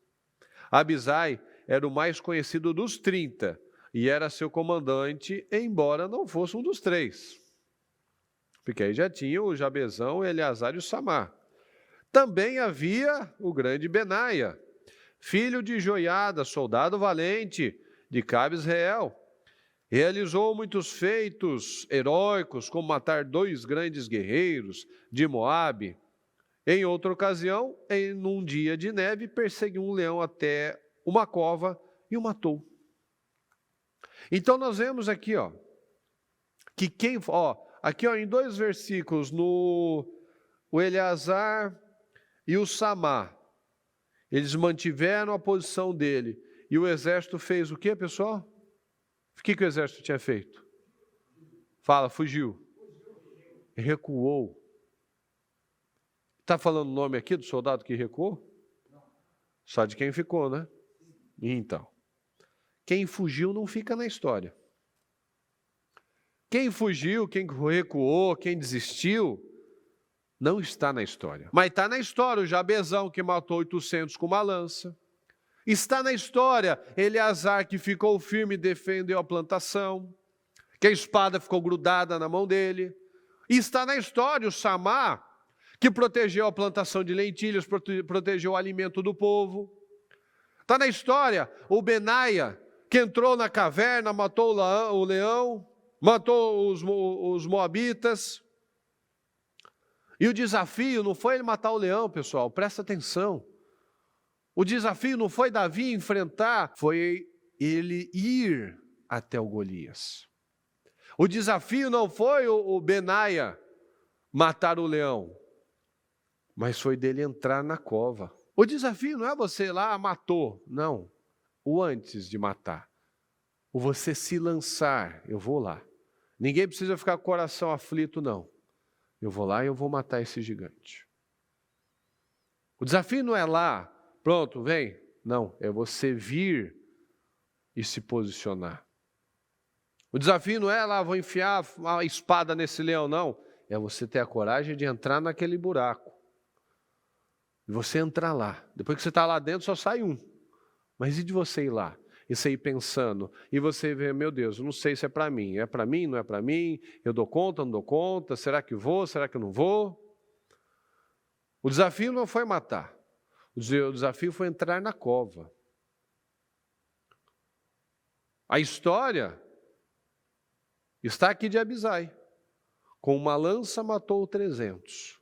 Abisai era o mais conhecido dos 30 e era seu comandante, embora não fosse um dos 3. Porque aí já tinha o Jabezão, o Eleazar e o Samá. Também havia o grande Benaia, filho de Joiada, soldado valente de Cabe-Israel. Realizou muitos feitos heróicos, como matar 2 grandes guerreiros de Moabe. Em outra ocasião, num dia de neve, perseguiu um leão até uma cova e o matou. Então nós vemos aqui, que aqui em 2 versículos, o Eleazar e o Samá, eles mantiveram a posição dele. E o exército fez o quê, pessoal? O que o exército tinha feito? Fugiu. Recuou. Está falando o nome aqui do soldado que recuou? Só de quem ficou, né? Então, quem fugiu não fica na história. Quem fugiu, quem recuou, quem desistiu, não está na história. Mas está na história o Jabezão que matou 800 com uma lança. Está na história Eleazar que ficou firme e defendeu a plantação, que a espada ficou grudada na mão dele. E está na história o Samá, que protegeu a plantação de lentilhas, protegeu o alimento do povo. Está na história o Benaia, que entrou na caverna, matou o leão, matou os moabitas. E o desafio não foi ele matar o leão, pessoal, presta atenção. O desafio não foi Davi enfrentar, foi ele ir até o Golias. O desafio não foi o Benaia matar o leão, mas foi dele entrar na cova. O desafio não é você lá matou, não. O antes de matar. O você se lançar, eu vou lá. Ninguém precisa ficar com o coração aflito, não. Eu vou lá e eu vou matar esse gigante. O desafio não é lá, pronto, vem. Não, é você vir e se posicionar. O desafio não é lá, vou enfiar a espada nesse leão, não. É você ter a coragem de entrar naquele buraco. E você entrar lá. Depois que você está lá dentro, só sai um. Mas e de você ir lá? E você ir pensando. E você ver, meu Deus, eu não sei se é para mim. É para mim, não é para mim? Eu dou conta, não dou conta? Será que vou? Será que eu não vou? O desafio não foi matar. O desafio foi entrar na cova. A história está aqui de Abisai. Com uma lança matou 300.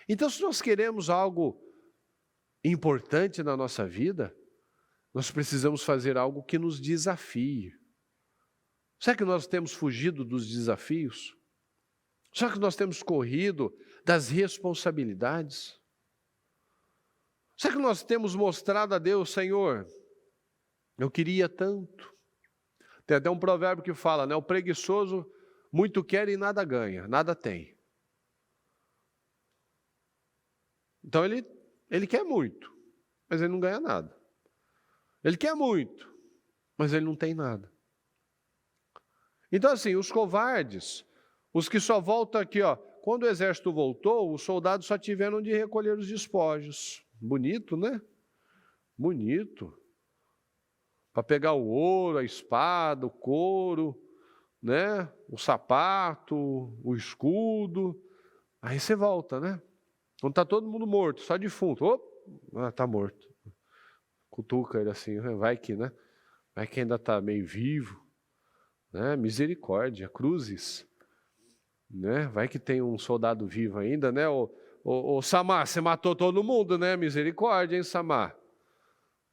Então, se nós queremos algo importante na nossa vida, nós precisamos fazer algo que nos desafie. Será que nós temos fugido dos desafios? Será que nós temos corrido das responsabilidades? Será que nós temos mostrado a Deus, Senhor, eu queria tanto? Tem até um provérbio que fala, né? O preguiçoso muito quer e nada ganha, nada tem. Então ele quer muito, mas ele não ganha nada. Ele quer muito, mas ele não tem nada. Então assim, os covardes, os que só voltam aqui, ó, quando o exército voltou, os soldados só tiveram de recolher os despojos. Bonito, né? Bonito. Para pegar o ouro, a espada, o couro, né? O sapato, o escudo. Aí você volta, né? Quando está todo mundo morto, só defunto. Opa, está morto. Cutuca ele assim, vai que, né? Vai que ainda está meio vivo. Né? Misericórdia, cruzes. Né? Vai que tem um soldado vivo ainda, né? Ô Samar, você matou todo mundo, né? Misericórdia, hein, Samar?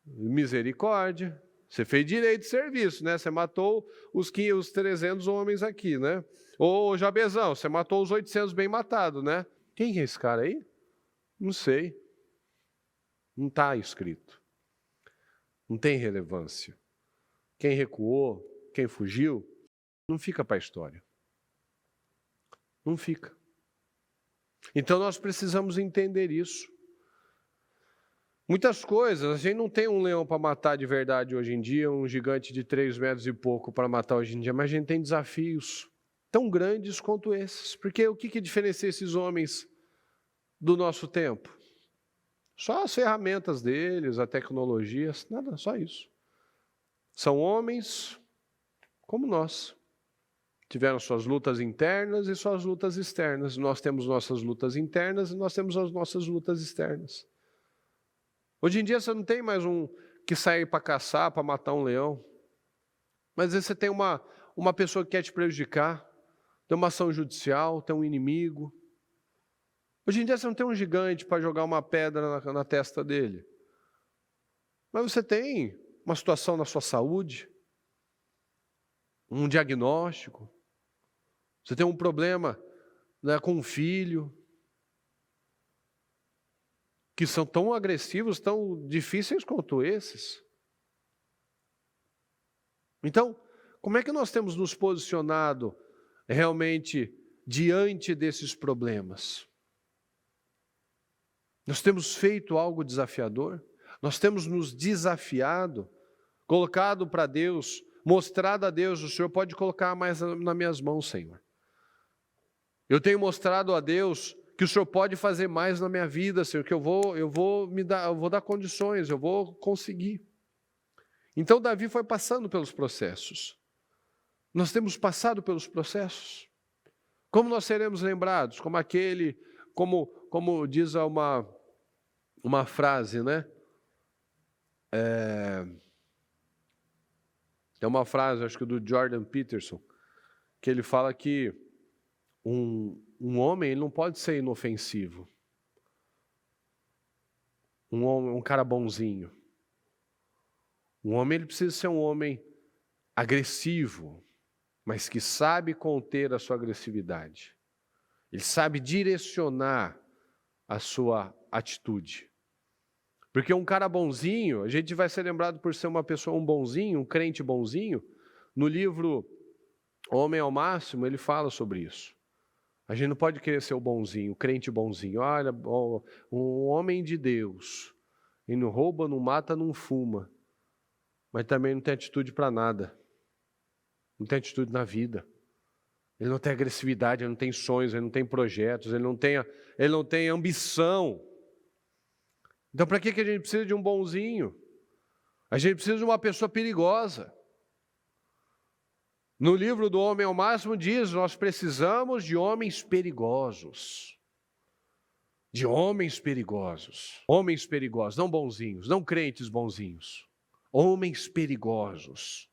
Misericórdia. Você fez direito de serviço, né? Você matou os 300 homens aqui, né? Ô Jabezão, você matou os 800 bem matados, né? Quem é esse cara aí? Não sei. Não está escrito. Não tem relevância. Quem recuou, quem fugiu, não fica para a história. Não fica. Então nós precisamos entender isso. Muitas coisas, a gente não tem um leão para matar de verdade hoje em dia, um gigante de 3 metros e pouco para matar hoje em dia, mas a gente tem desafios tão grandes quanto esses. Porque o que diferencia esses homens do nosso tempo? Só as ferramentas deles, a tecnologia, nada, só isso. São homens como nós. Tiveram suas lutas internas e suas lutas externas. Nós temos nossas lutas internas e nós temos as nossas lutas externas. Hoje em dia você não tem mais um que sai para caçar, para matar um leão. Mas às vezes você tem uma pessoa que quer te prejudicar, tem uma ação judicial, tem um inimigo. Hoje em dia você não tem um gigante para jogar uma pedra na testa dele. Mas você tem uma situação na sua saúde, um diagnóstico. Você tem um problema, né, com um filho, que são tão agressivos, tão difíceis quanto esses. Então, como é que nós temos nos posicionado realmente diante desses problemas? Nós temos feito algo desafiador? Nós temos nos desafiado, colocado para Deus, mostrado a Deus, o Senhor pode colocar mais nas minhas mãos, Senhor. Eu tenho mostrado a Deus que o Senhor pode fazer mais na minha vida, Senhor, que eu vou dar condições, eu vou conseguir. Então Davi foi passando pelos processos. Nós temos passado pelos processos. Como nós seremos lembrados? Como diz uma frase, né? Tem uma frase, acho que do Jordan Peterson, que ele fala que um homem ele não pode ser inofensivo. Um cara bonzinho. Um homem ele precisa ser um homem agressivo, mas que sabe conter a sua agressividade. Ele sabe direcionar a sua atitude. Porque um cara bonzinho, a gente vai ser lembrado por ser uma pessoa, um bonzinho, um crente bonzinho. No livro Homem ao Máximo, ele fala sobre isso. A gente não pode querer ser o bonzinho, o crente bonzinho. Olha, um homem de Deus, ele não rouba, não mata, não fuma, mas também não tem atitude para nada. Não tem atitude na vida. Ele não tem agressividade, ele não tem sonhos, ele não tem projetos, ele não tem ambição. Então, para que a gente precisa de um bonzinho? A gente precisa de uma pessoa perigosa. No livro do Homem ao Máximo diz, nós precisamos de homens perigosos. De homens perigosos. Homens perigosos, não bonzinhos, não crentes bonzinhos. Homens perigosos.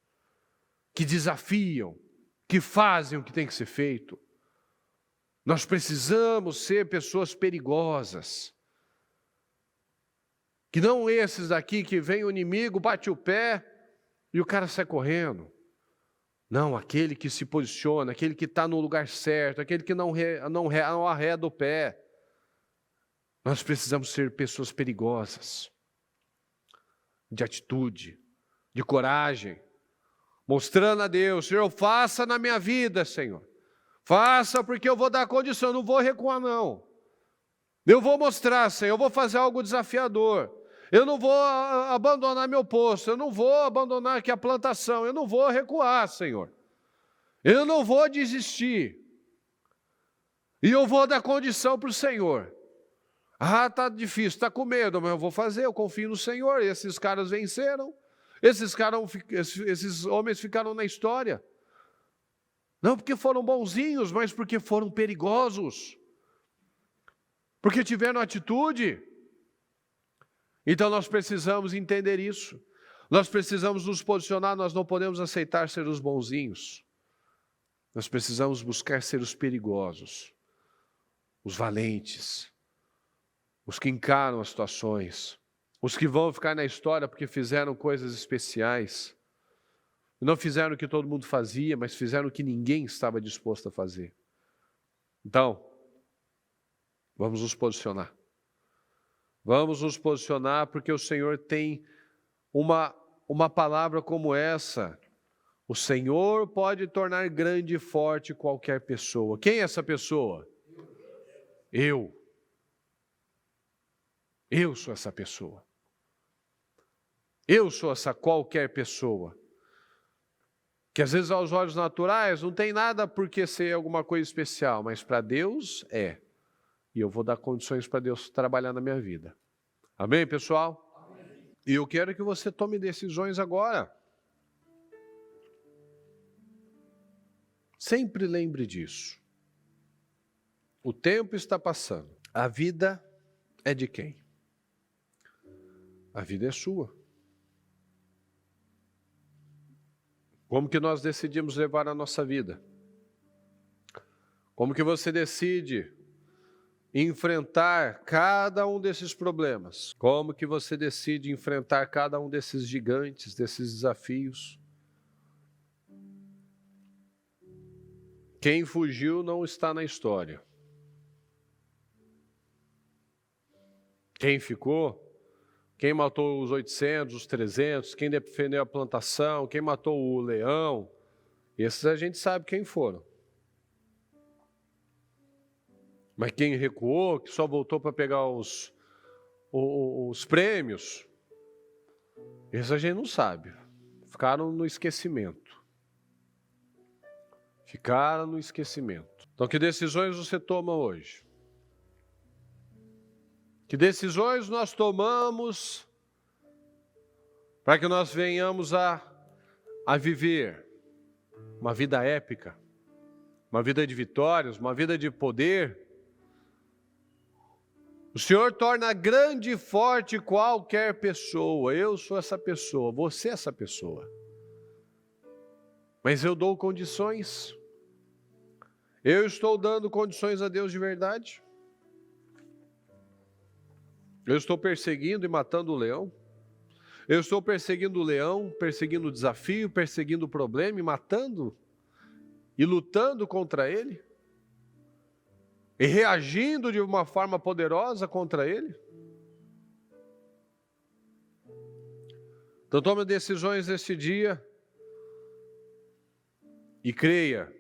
Que desafiam, que fazem o que tem que ser feito. Nós precisamos ser pessoas perigosas. Que não esses daqui que vem o inimigo, bate o pé e o cara sai correndo. Não, aquele que se posiciona, aquele que está no lugar certo, aquele que não arreda o pé. Nós precisamos ser pessoas perigosas, de atitude, de coragem, mostrando a Deus, Senhor, faça na minha vida, Senhor. Faça porque eu vou dar condição, eu não vou recuar não. Eu vou mostrar, Senhor, eu vou fazer algo desafiador. Eu não vou abandonar meu posto, eu não vou abandonar aqui a plantação, eu não vou recuar, Senhor. Eu não vou desistir. E eu vou dar condição para o Senhor. Ah, está difícil, está com medo, mas eu vou fazer, eu confio no Senhor. Esses caras venceram, esses homens ficaram na história. Não porque foram bonzinhos, mas porque foram perigosos. Porque tiveram atitude. Então nós precisamos entender isso. Nós precisamos nos posicionar, nós não podemos aceitar ser os bonzinhos. Nós precisamos buscar ser os perigosos, os valentes, os que encaram as situações, os que vão ficar na história porque fizeram coisas especiais. Não fizeram o que todo mundo fazia, mas fizeram o que ninguém estava disposto a fazer. Então, vamos nos posicionar. Vamos nos posicionar porque o Senhor tem uma palavra como essa. O Senhor pode tornar grande e forte qualquer pessoa. Quem é essa pessoa? Eu. Eu sou essa pessoa. Eu sou essa qualquer pessoa. Que às vezes aos olhos naturais não tem nada por que ser alguma coisa especial, mas para Deus é. E eu vou dar condições para Deus trabalhar na minha vida. Amém, pessoal? Amém. E eu quero que você tome decisões agora. Sempre lembre disso. O tempo está passando. A vida é de quem? A vida é sua. Como que nós decidimos levar a nossa vida? Como que você decide enfrentar cada um desses problemas? Como que você decide enfrentar cada um desses gigantes, desses desafios? Quem fugiu não está na história. Quem ficou? Quem matou os 800, os 300, quem defendeu a plantação, quem matou o leão, esses a gente sabe quem foram. Mas quem recuou, que só voltou para pegar os prêmios, esses a gente não sabe. Ficaram no esquecimento. Ficaram no esquecimento. Então, que decisões você toma hoje? Que decisões nós tomamos para que nós venhamos a viver uma vida épica, uma vida de vitórias, uma vida de poder, O Senhor torna grande e forte qualquer pessoa. Eu sou essa pessoa, você é essa pessoa. Mas eu dou condições. Eu estou dando condições a Deus de verdade. Eu estou perseguindo e matando o leão. Eu estou perseguindo o leão, perseguindo o desafio, perseguindo o problema e matando e lutando contra ele. E reagindo de uma forma poderosa contra ele. Então tome decisões nesse dia e creia.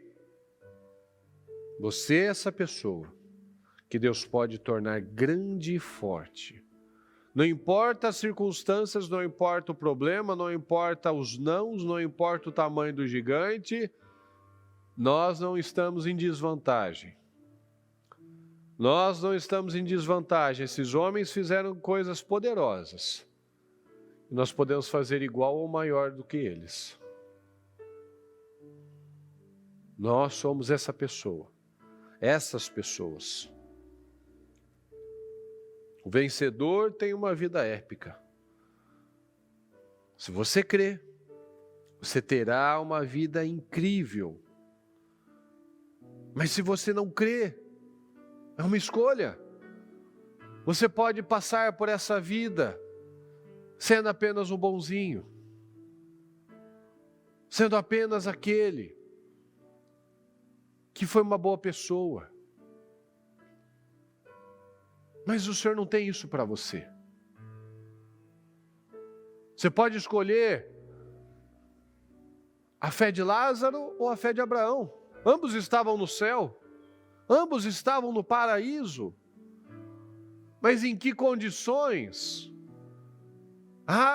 Você é essa pessoa que Deus pode tornar grande e forte. Não importa as circunstâncias, não importa o problema, não importa os nãos, não importa o tamanho do gigante, nós não estamos em desvantagem. Nós não estamos em desvantagem. Esses homens fizeram coisas poderosas. Nós podemos fazer igual ou maior do que eles. Nós somos essa pessoa. Essas pessoas. O vencedor tem uma vida épica. Se você crê, você terá uma vida incrível. Mas se você não crê, é uma escolha. Você pode passar por essa vida sendo apenas um bonzinho, sendo apenas aquele que foi uma boa pessoa. Mas o Senhor não tem isso para você. Você pode escolher a fé de Lázaro ou a fé de Abraão. Ambos estavam no céu. Ambos estavam no paraíso. Mas em que condições?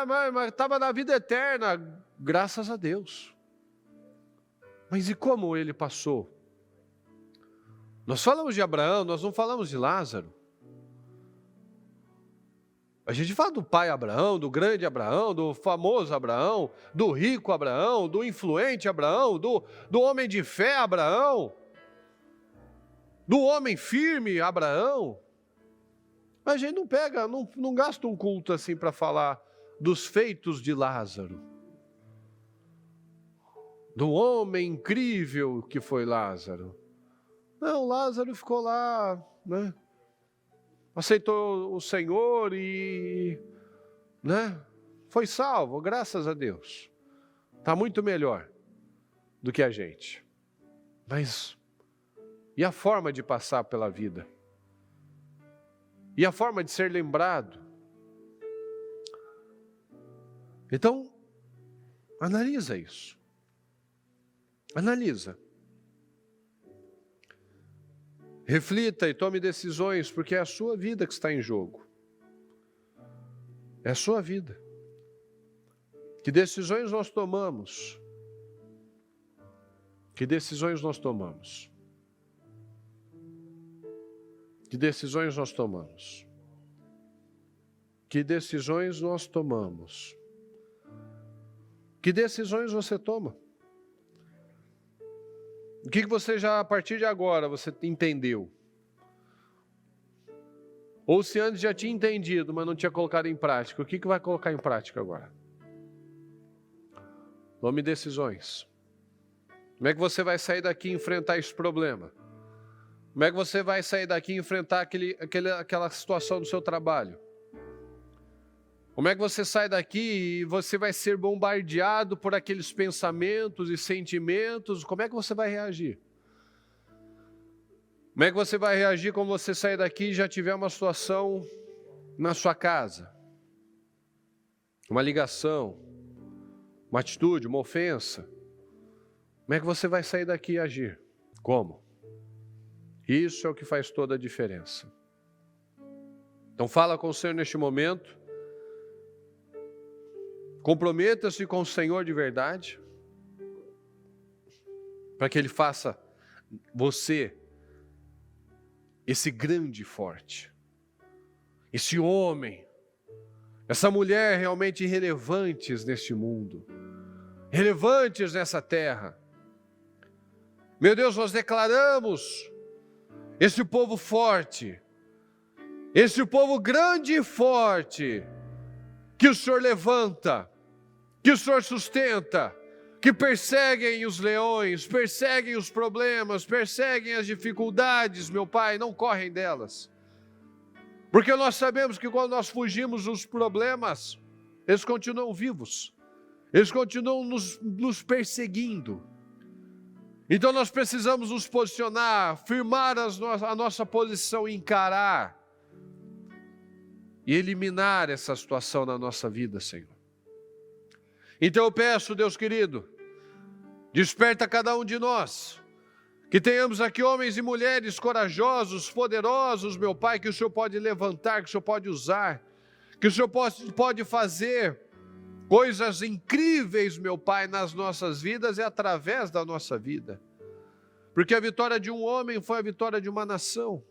Mas estava na vida eterna. Graças a Deus. Mas e como ele passou? Nós falamos de Abraão, nós não falamos de Lázaro. A gente fala do pai Abraão, do grande Abraão, do famoso Abraão, do rico Abraão, do influente Abraão, do homem de fé Abraão, do homem firme Abraão. Mas a gente não pega, não gasta um culto assim para falar dos feitos de Lázaro, do homem incrível que foi Lázaro. Não, Lázaro ficou lá, né? Aceitou o Senhor e, né, foi salvo, graças a Deus. Está muito melhor do que a gente. Mas, e a forma de passar pela vida? E a forma de ser lembrado? Então, analisa isso. Analisa. Reflita e tome decisões, porque é a sua vida que está em jogo. É a sua vida. Que decisões nós tomamos? Que decisões nós tomamos? Que decisões nós tomamos? Que decisões nós tomamos? Que decisões você toma? O que você já, a partir de agora, você entendeu? Ou se antes já tinha entendido, mas não tinha colocado em prática, o que vai colocar em prática agora? Tome decisões. Como é que você vai sair daqui e enfrentar esse problema? Como é que você vai sair daqui e enfrentar aquela situação do seu trabalho? Como é que você sai daqui e você vai ser bombardeado por aqueles pensamentos e sentimentos? Como é que você vai reagir? Como é que você vai reagir quando você sair daqui e já tiver uma situação na sua casa? Uma ligação, uma atitude, uma ofensa. Como é que você vai sair daqui e agir? Como? Isso é o que faz toda a diferença. Então fala com o Senhor neste momento. Comprometa-se com o Senhor de verdade, para que Ele faça você esse grande e forte, esse homem, essa mulher realmente relevantes neste mundo, relevantes nessa terra. Meu Deus, nós declaramos esse povo forte, esse povo grande e forte, que o Senhor levanta, que o Senhor sustenta, que perseguem os leões, perseguem os problemas, perseguem as dificuldades, meu Pai, não correm delas. Porque nós sabemos que quando nós fugimos dos problemas, eles continuam vivos, eles continuam nos perseguindo. Então nós precisamos nos posicionar, firmar a nossa posição, encarar e eliminar essa situação na nossa vida, Senhor. Então eu peço, Deus querido, desperta cada um de nós, que tenhamos aqui homens e mulheres corajosos, poderosos, meu Pai, que o Senhor pode levantar, que o Senhor pode usar, que o Senhor pode fazer coisas incríveis, meu Pai, nas nossas vidas e através da nossa vida. Porque a vitória de um homem foi a vitória de uma nação.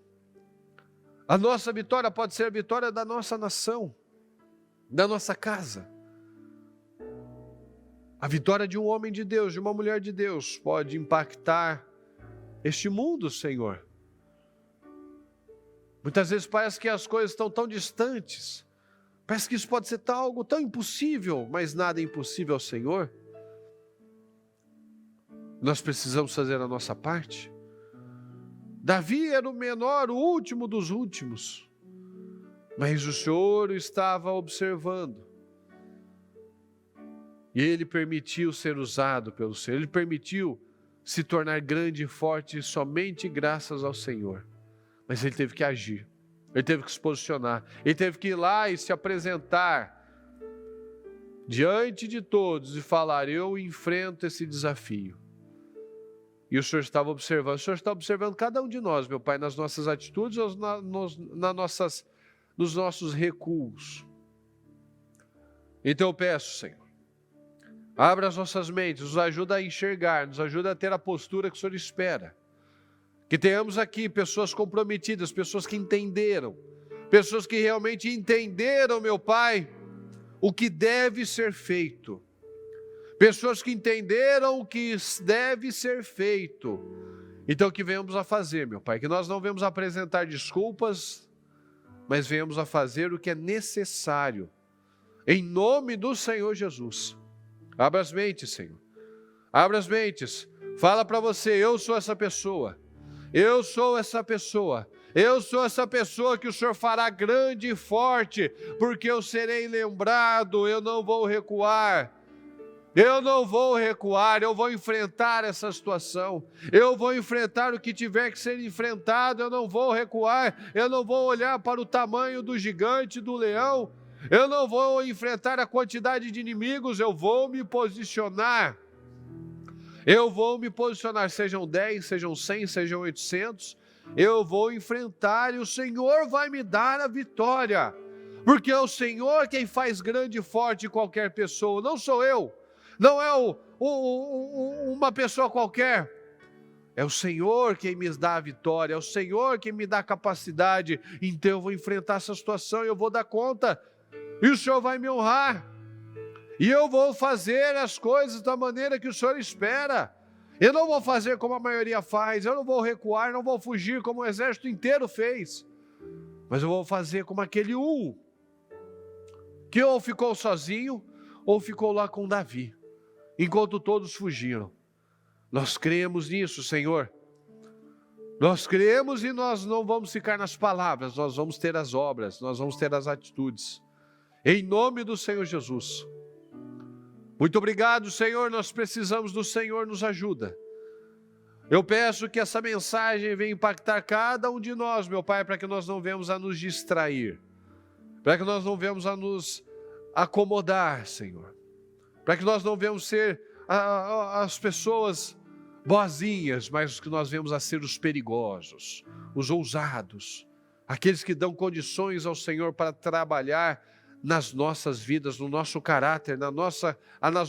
A nossa vitória pode ser a vitória da nossa nação, da nossa casa. A vitória de um homem de Deus, de uma mulher de Deus, pode impactar este mundo, Senhor. Muitas vezes parece que as coisas estão tão distantes, parece que isso pode ser algo tão impossível, mas nada é impossível ao Senhor. Nós precisamos fazer a nossa parte. Davi era o menor, o último dos últimos, mas o Senhor estava observando. E ele permitiu ser usado pelo Senhor, ele permitiu se tornar grande e forte somente graças ao Senhor. Mas ele teve que agir, ele teve que se posicionar, ele teve que ir lá e se apresentar diante de todos e falar: eu enfrento esse desafio. E o Senhor estava observando, o Senhor está observando cada um de nós, meu Pai, nas nossas atitudes ou nos nossos recuos. Então eu peço, Senhor, abra as nossas mentes, nos ajuda a enxergar, nos ajuda a ter a postura que o Senhor espera. Que tenhamos aqui pessoas comprometidas, pessoas que entenderam, pessoas que realmente entenderam, meu Pai, o que deve ser feito. Pessoas que entenderam o que deve ser feito. Então que venhamos a fazer, meu Pai, que nós não venhamos apresentar desculpas, mas venhamos a fazer o que é necessário. Em nome do Senhor Jesus. Abra as mentes, Senhor. Abra as mentes. Fala para você: eu sou essa pessoa. Eu sou essa pessoa. Eu sou essa pessoa que o Senhor fará grande e forte, porque eu serei lembrado, eu não vou recuar. Eu não vou recuar, eu vou enfrentar essa situação. Eu vou enfrentar o que tiver que ser enfrentado, eu não vou recuar. Eu não vou olhar para o tamanho do gigante, do leão. Eu não vou enfrentar a quantidade de inimigos, eu vou me posicionar. Eu vou me posicionar, sejam 10, sejam 100, sejam 800. Eu vou enfrentar e o Senhor vai me dar a vitória. Porque é o Senhor quem faz grande e forte qualquer pessoa, não sou eu. Não é uma pessoa qualquer. É o Senhor quem me dá a vitória, é o Senhor quem me dá a capacidade. Então eu vou enfrentar essa situação e eu vou dar conta. E o Senhor vai me honrar. E eu vou fazer as coisas da maneira que o Senhor espera. Eu não vou fazer como a maioria faz. Eu não vou recuar, não vou fugir como o exército inteiro fez. Mas eu vou fazer como aquele que ou ficou sozinho ou ficou lá com Davi, enquanto todos fugiram. Nós cremos nisso, Senhor. Nós cremos e nós não vamos ficar nas palavras. Nós vamos ter as obras, nós vamos ter as atitudes. Em nome do Senhor Jesus. Muito obrigado, Senhor, nós precisamos do Senhor, nos ajuda. Eu peço que essa mensagem venha impactar cada um de nós, meu Pai, para que nós não venhamos a nos distrair, para que nós não venhamos a nos acomodar, Senhor, para que nós não venhamos ser as pessoas boazinhas, mas que nós venhamos a ser os perigosos, os ousados, aqueles que dão condições ao Senhor para trabalhar nas nossas vidas, no nosso caráter, nas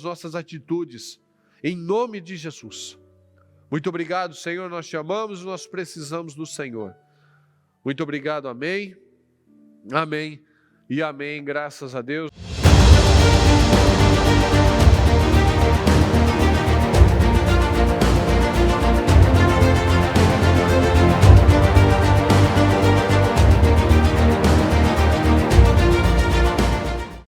nossas atitudes, em nome de Jesus. Muito obrigado, Senhor, nós te amamos e nós precisamos do Senhor. Muito obrigado, amém, amém e amém, graças a Deus.